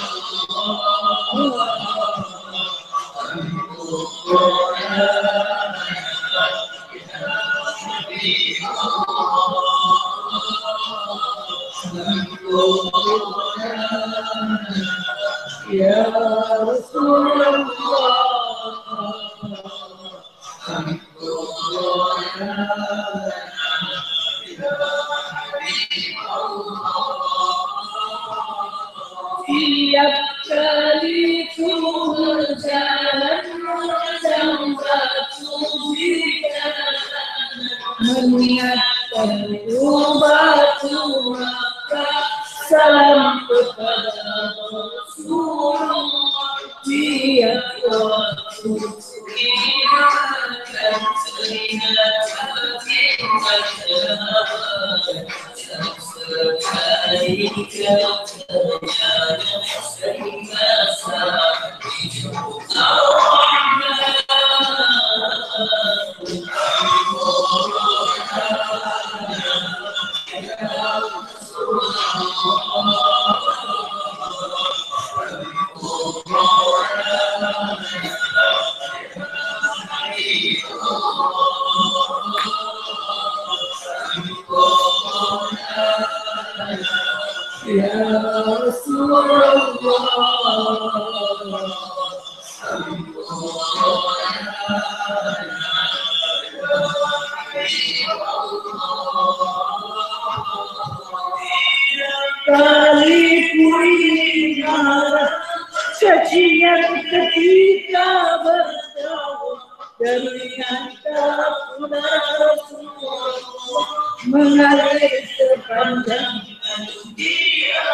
ya Rasulullah, tiap kali ku berjalan mengadang batu di jalan, mengingatkan batu maka salam kepada Rasulullah. Tiap waktu ingatkan teringat sekali ya Rasulullah, kali puri marah cacian ketika berdakwah, ternyata pula Rasulullah mengalir sepanjang dia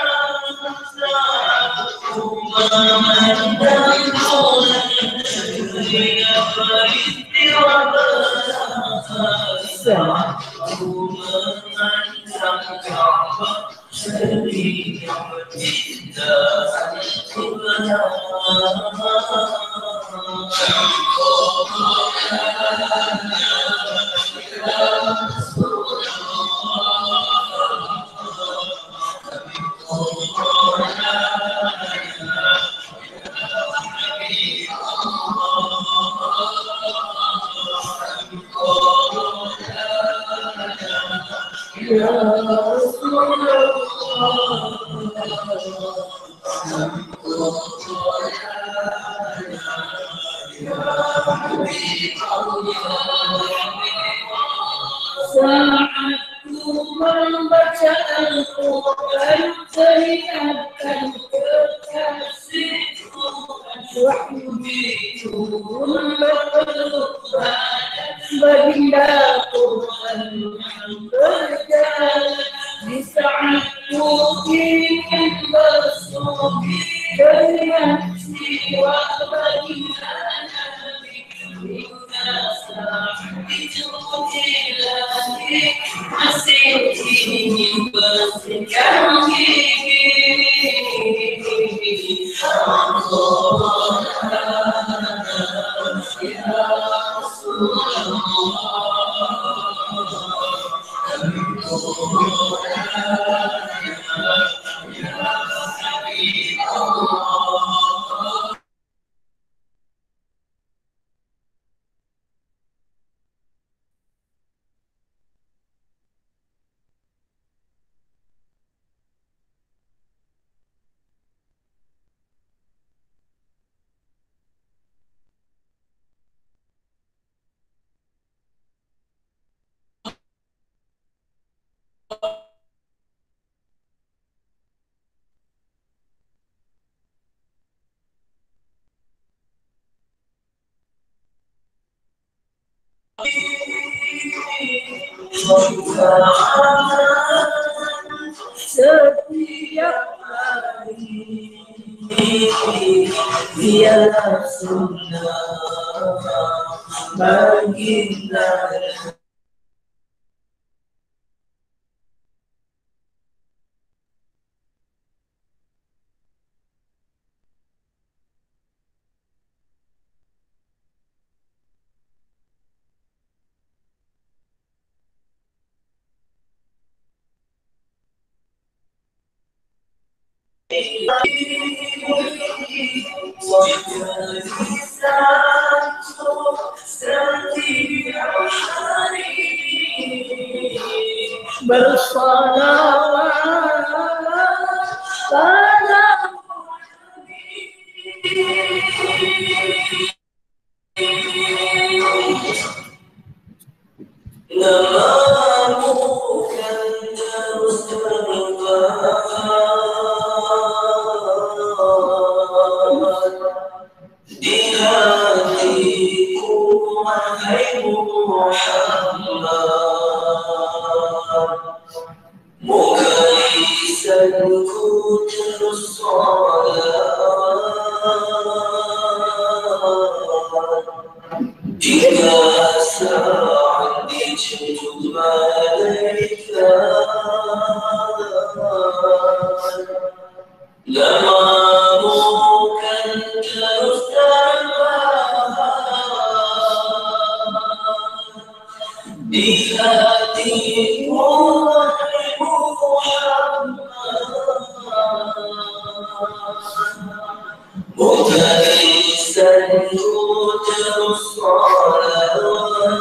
memandang ya Rasulullah, saat ku membaca Al-Quran teringatkan kekasihku, wahyu diturun berpeluh baginda Setiap hari dialah sunnah baginda. Bersalawat pada namamu kan terus di hatiku, wahai Muhammad. Moga lisanku terus salawat hingga saat dijemput malaikat. Namamu kan terus terpahat di hatiku, wahai Muhammad. Moga lisanku terus salawat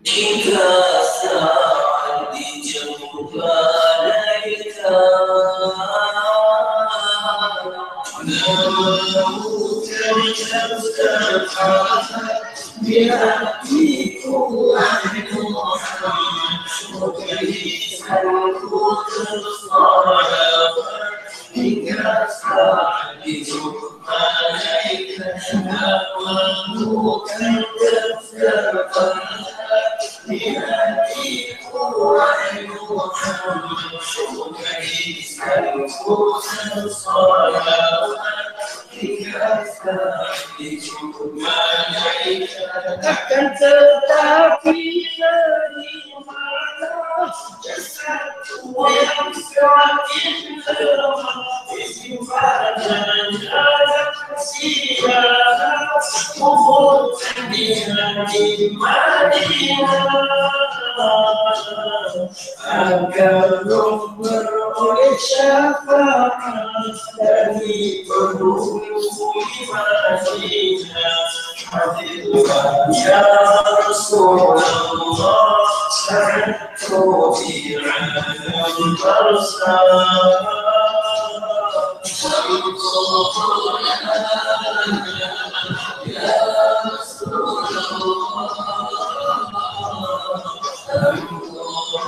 hingga saat dijemput malaikat. Namamu kan terus terpahat di hatiku, wahai Muhammad. Moga lisanku terus salawat hingga saat dijemput malaikat. Namamu kan terus terpahat di hatiku, wahai Muhammad. Moga lisanku terus salawat hingga saat dijemput malaikat. Akan tetapi dari mana jasadku yang semakin lemah, istighfaran ada siapa kuburkan di hati Madinah, agar roh beroleh syafaat dari penghuni Madinah. Hadirlah ya Rasulullah, satu di alam bersama. Ya Rasulullah, ya Habibullah,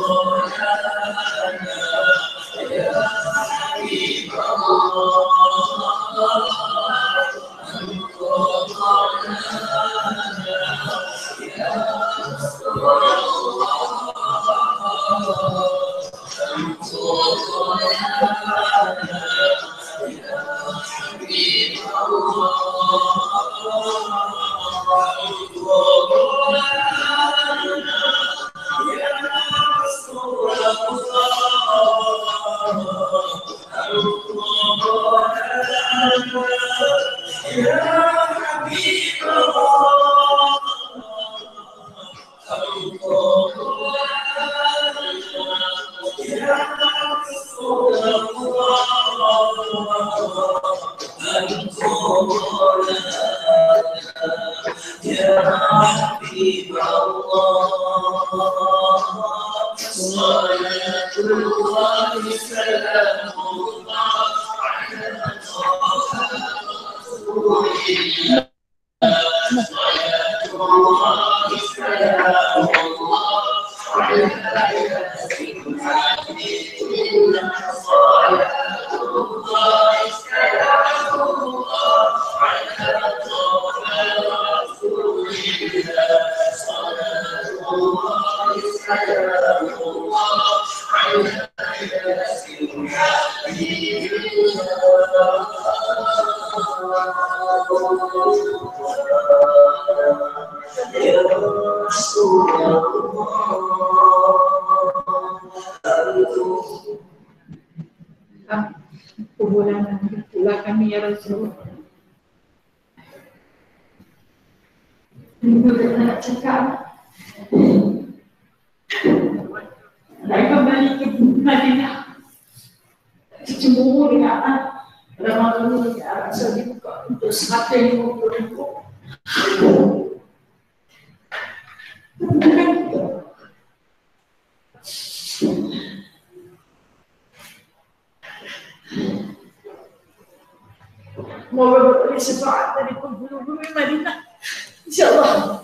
Itulah kami ya Rasulullah. Ini nak cakap. Saya kembali ke Madinah. Cemburu dengan Ramadan di Arab Saudi buka untuk 150.000. Moga beroleh syafaat dari penghulu-hulu Madinah, insyaAllah.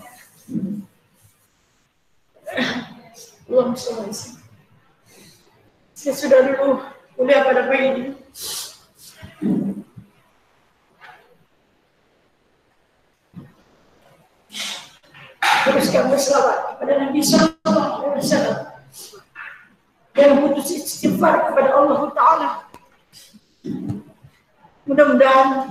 Allahumma shalli alaihi wasallam. Saya sudah dulu kuliah pada pagi ini. Teruskan berselawat kepada Nabi Sallallahu Alaihi Wasallam dan putus istighfar kepada Allah Ta'ala. Mudah-mudahan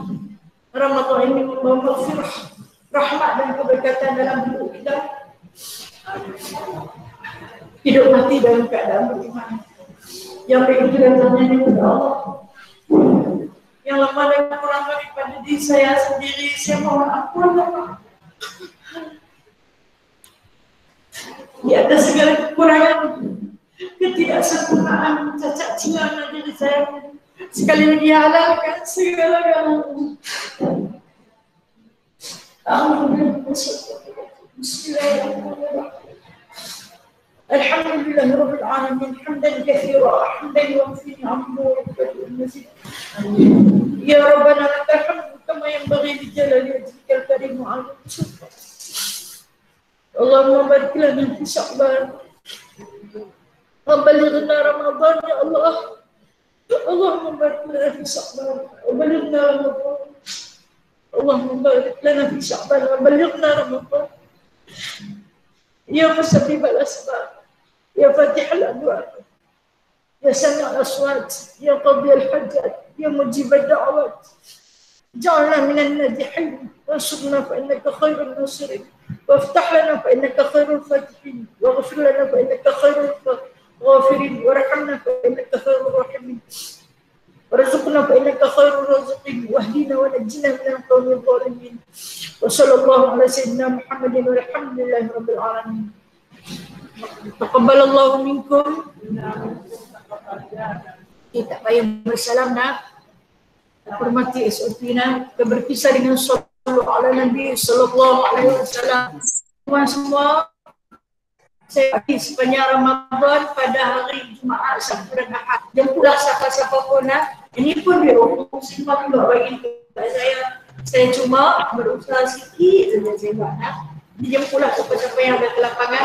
Ramadan ini membawa maghfirah, rahmat dan keberkatan dalam hidup kita. Hidup mati dalam keadaan beriman. Yang begitu datangnya kepada Allah. Yang lemah dan kurang daripada diri saya sendiri, saya mohon ampun Allah. Di atas segala kekurangan, ketidaksempurnaan, cacat celah diri saya. Sekali lagi halalkan segala-galanya. Bismillahirrahmanirrahim. Alhamdulillah Rabbil Alamin. Hamdan katsira, hamdan yuwaffi ni'amahu wa yukaffir. Ya Rabbana lakal hamdu kama yanbaghi li jalali wajhikal karim wa 'azimi sultanik. Allahumma barik lana fi Sya'ban. Wa ballighna Ramadan ya Allah. Allahumma barik lana fi Sya'ban wa ballighna Ramadan. Allahumma barik lana fi Sya'ban wa ballighna Ramadan. Ya musabbib al-asbab, ya fatih al-abwab, ya sami' al-aswat, ya qadi al-hajat, ya mujib al-da'awat. Ja'alna minan nadihin, wansurna fa innaka khairun nasirin, waftah lana fa innaka khairul fatihin, waghfir lana fa innaka khairul ghafirin, warhamna fa innaka khairul rahimin, warzuqna fa innaka khairul raziqin, wahdina wa najjina minal qawmil zalimin. Wa sallallahu ala sayyidina Muhammadin walhamdulillahi rabbil alamin. Taqabbalallahu minkum. Kita payah bersalam nak. Hormati SOP-nya. Kita berpisah dengan sallallahu ala Nabi sallallahu alaihi wasallam. Semua saya bagi sepanjang Ramadan pada hari Jumaat, Sabtu dan Ahad. Jempulah siapa-siapa pun nak. Ini pun di rumah semua juga bagi saya cuma berusaha sikit saja saya buat nak. Dijempulah siapa-siapa yang ada ke lapangan.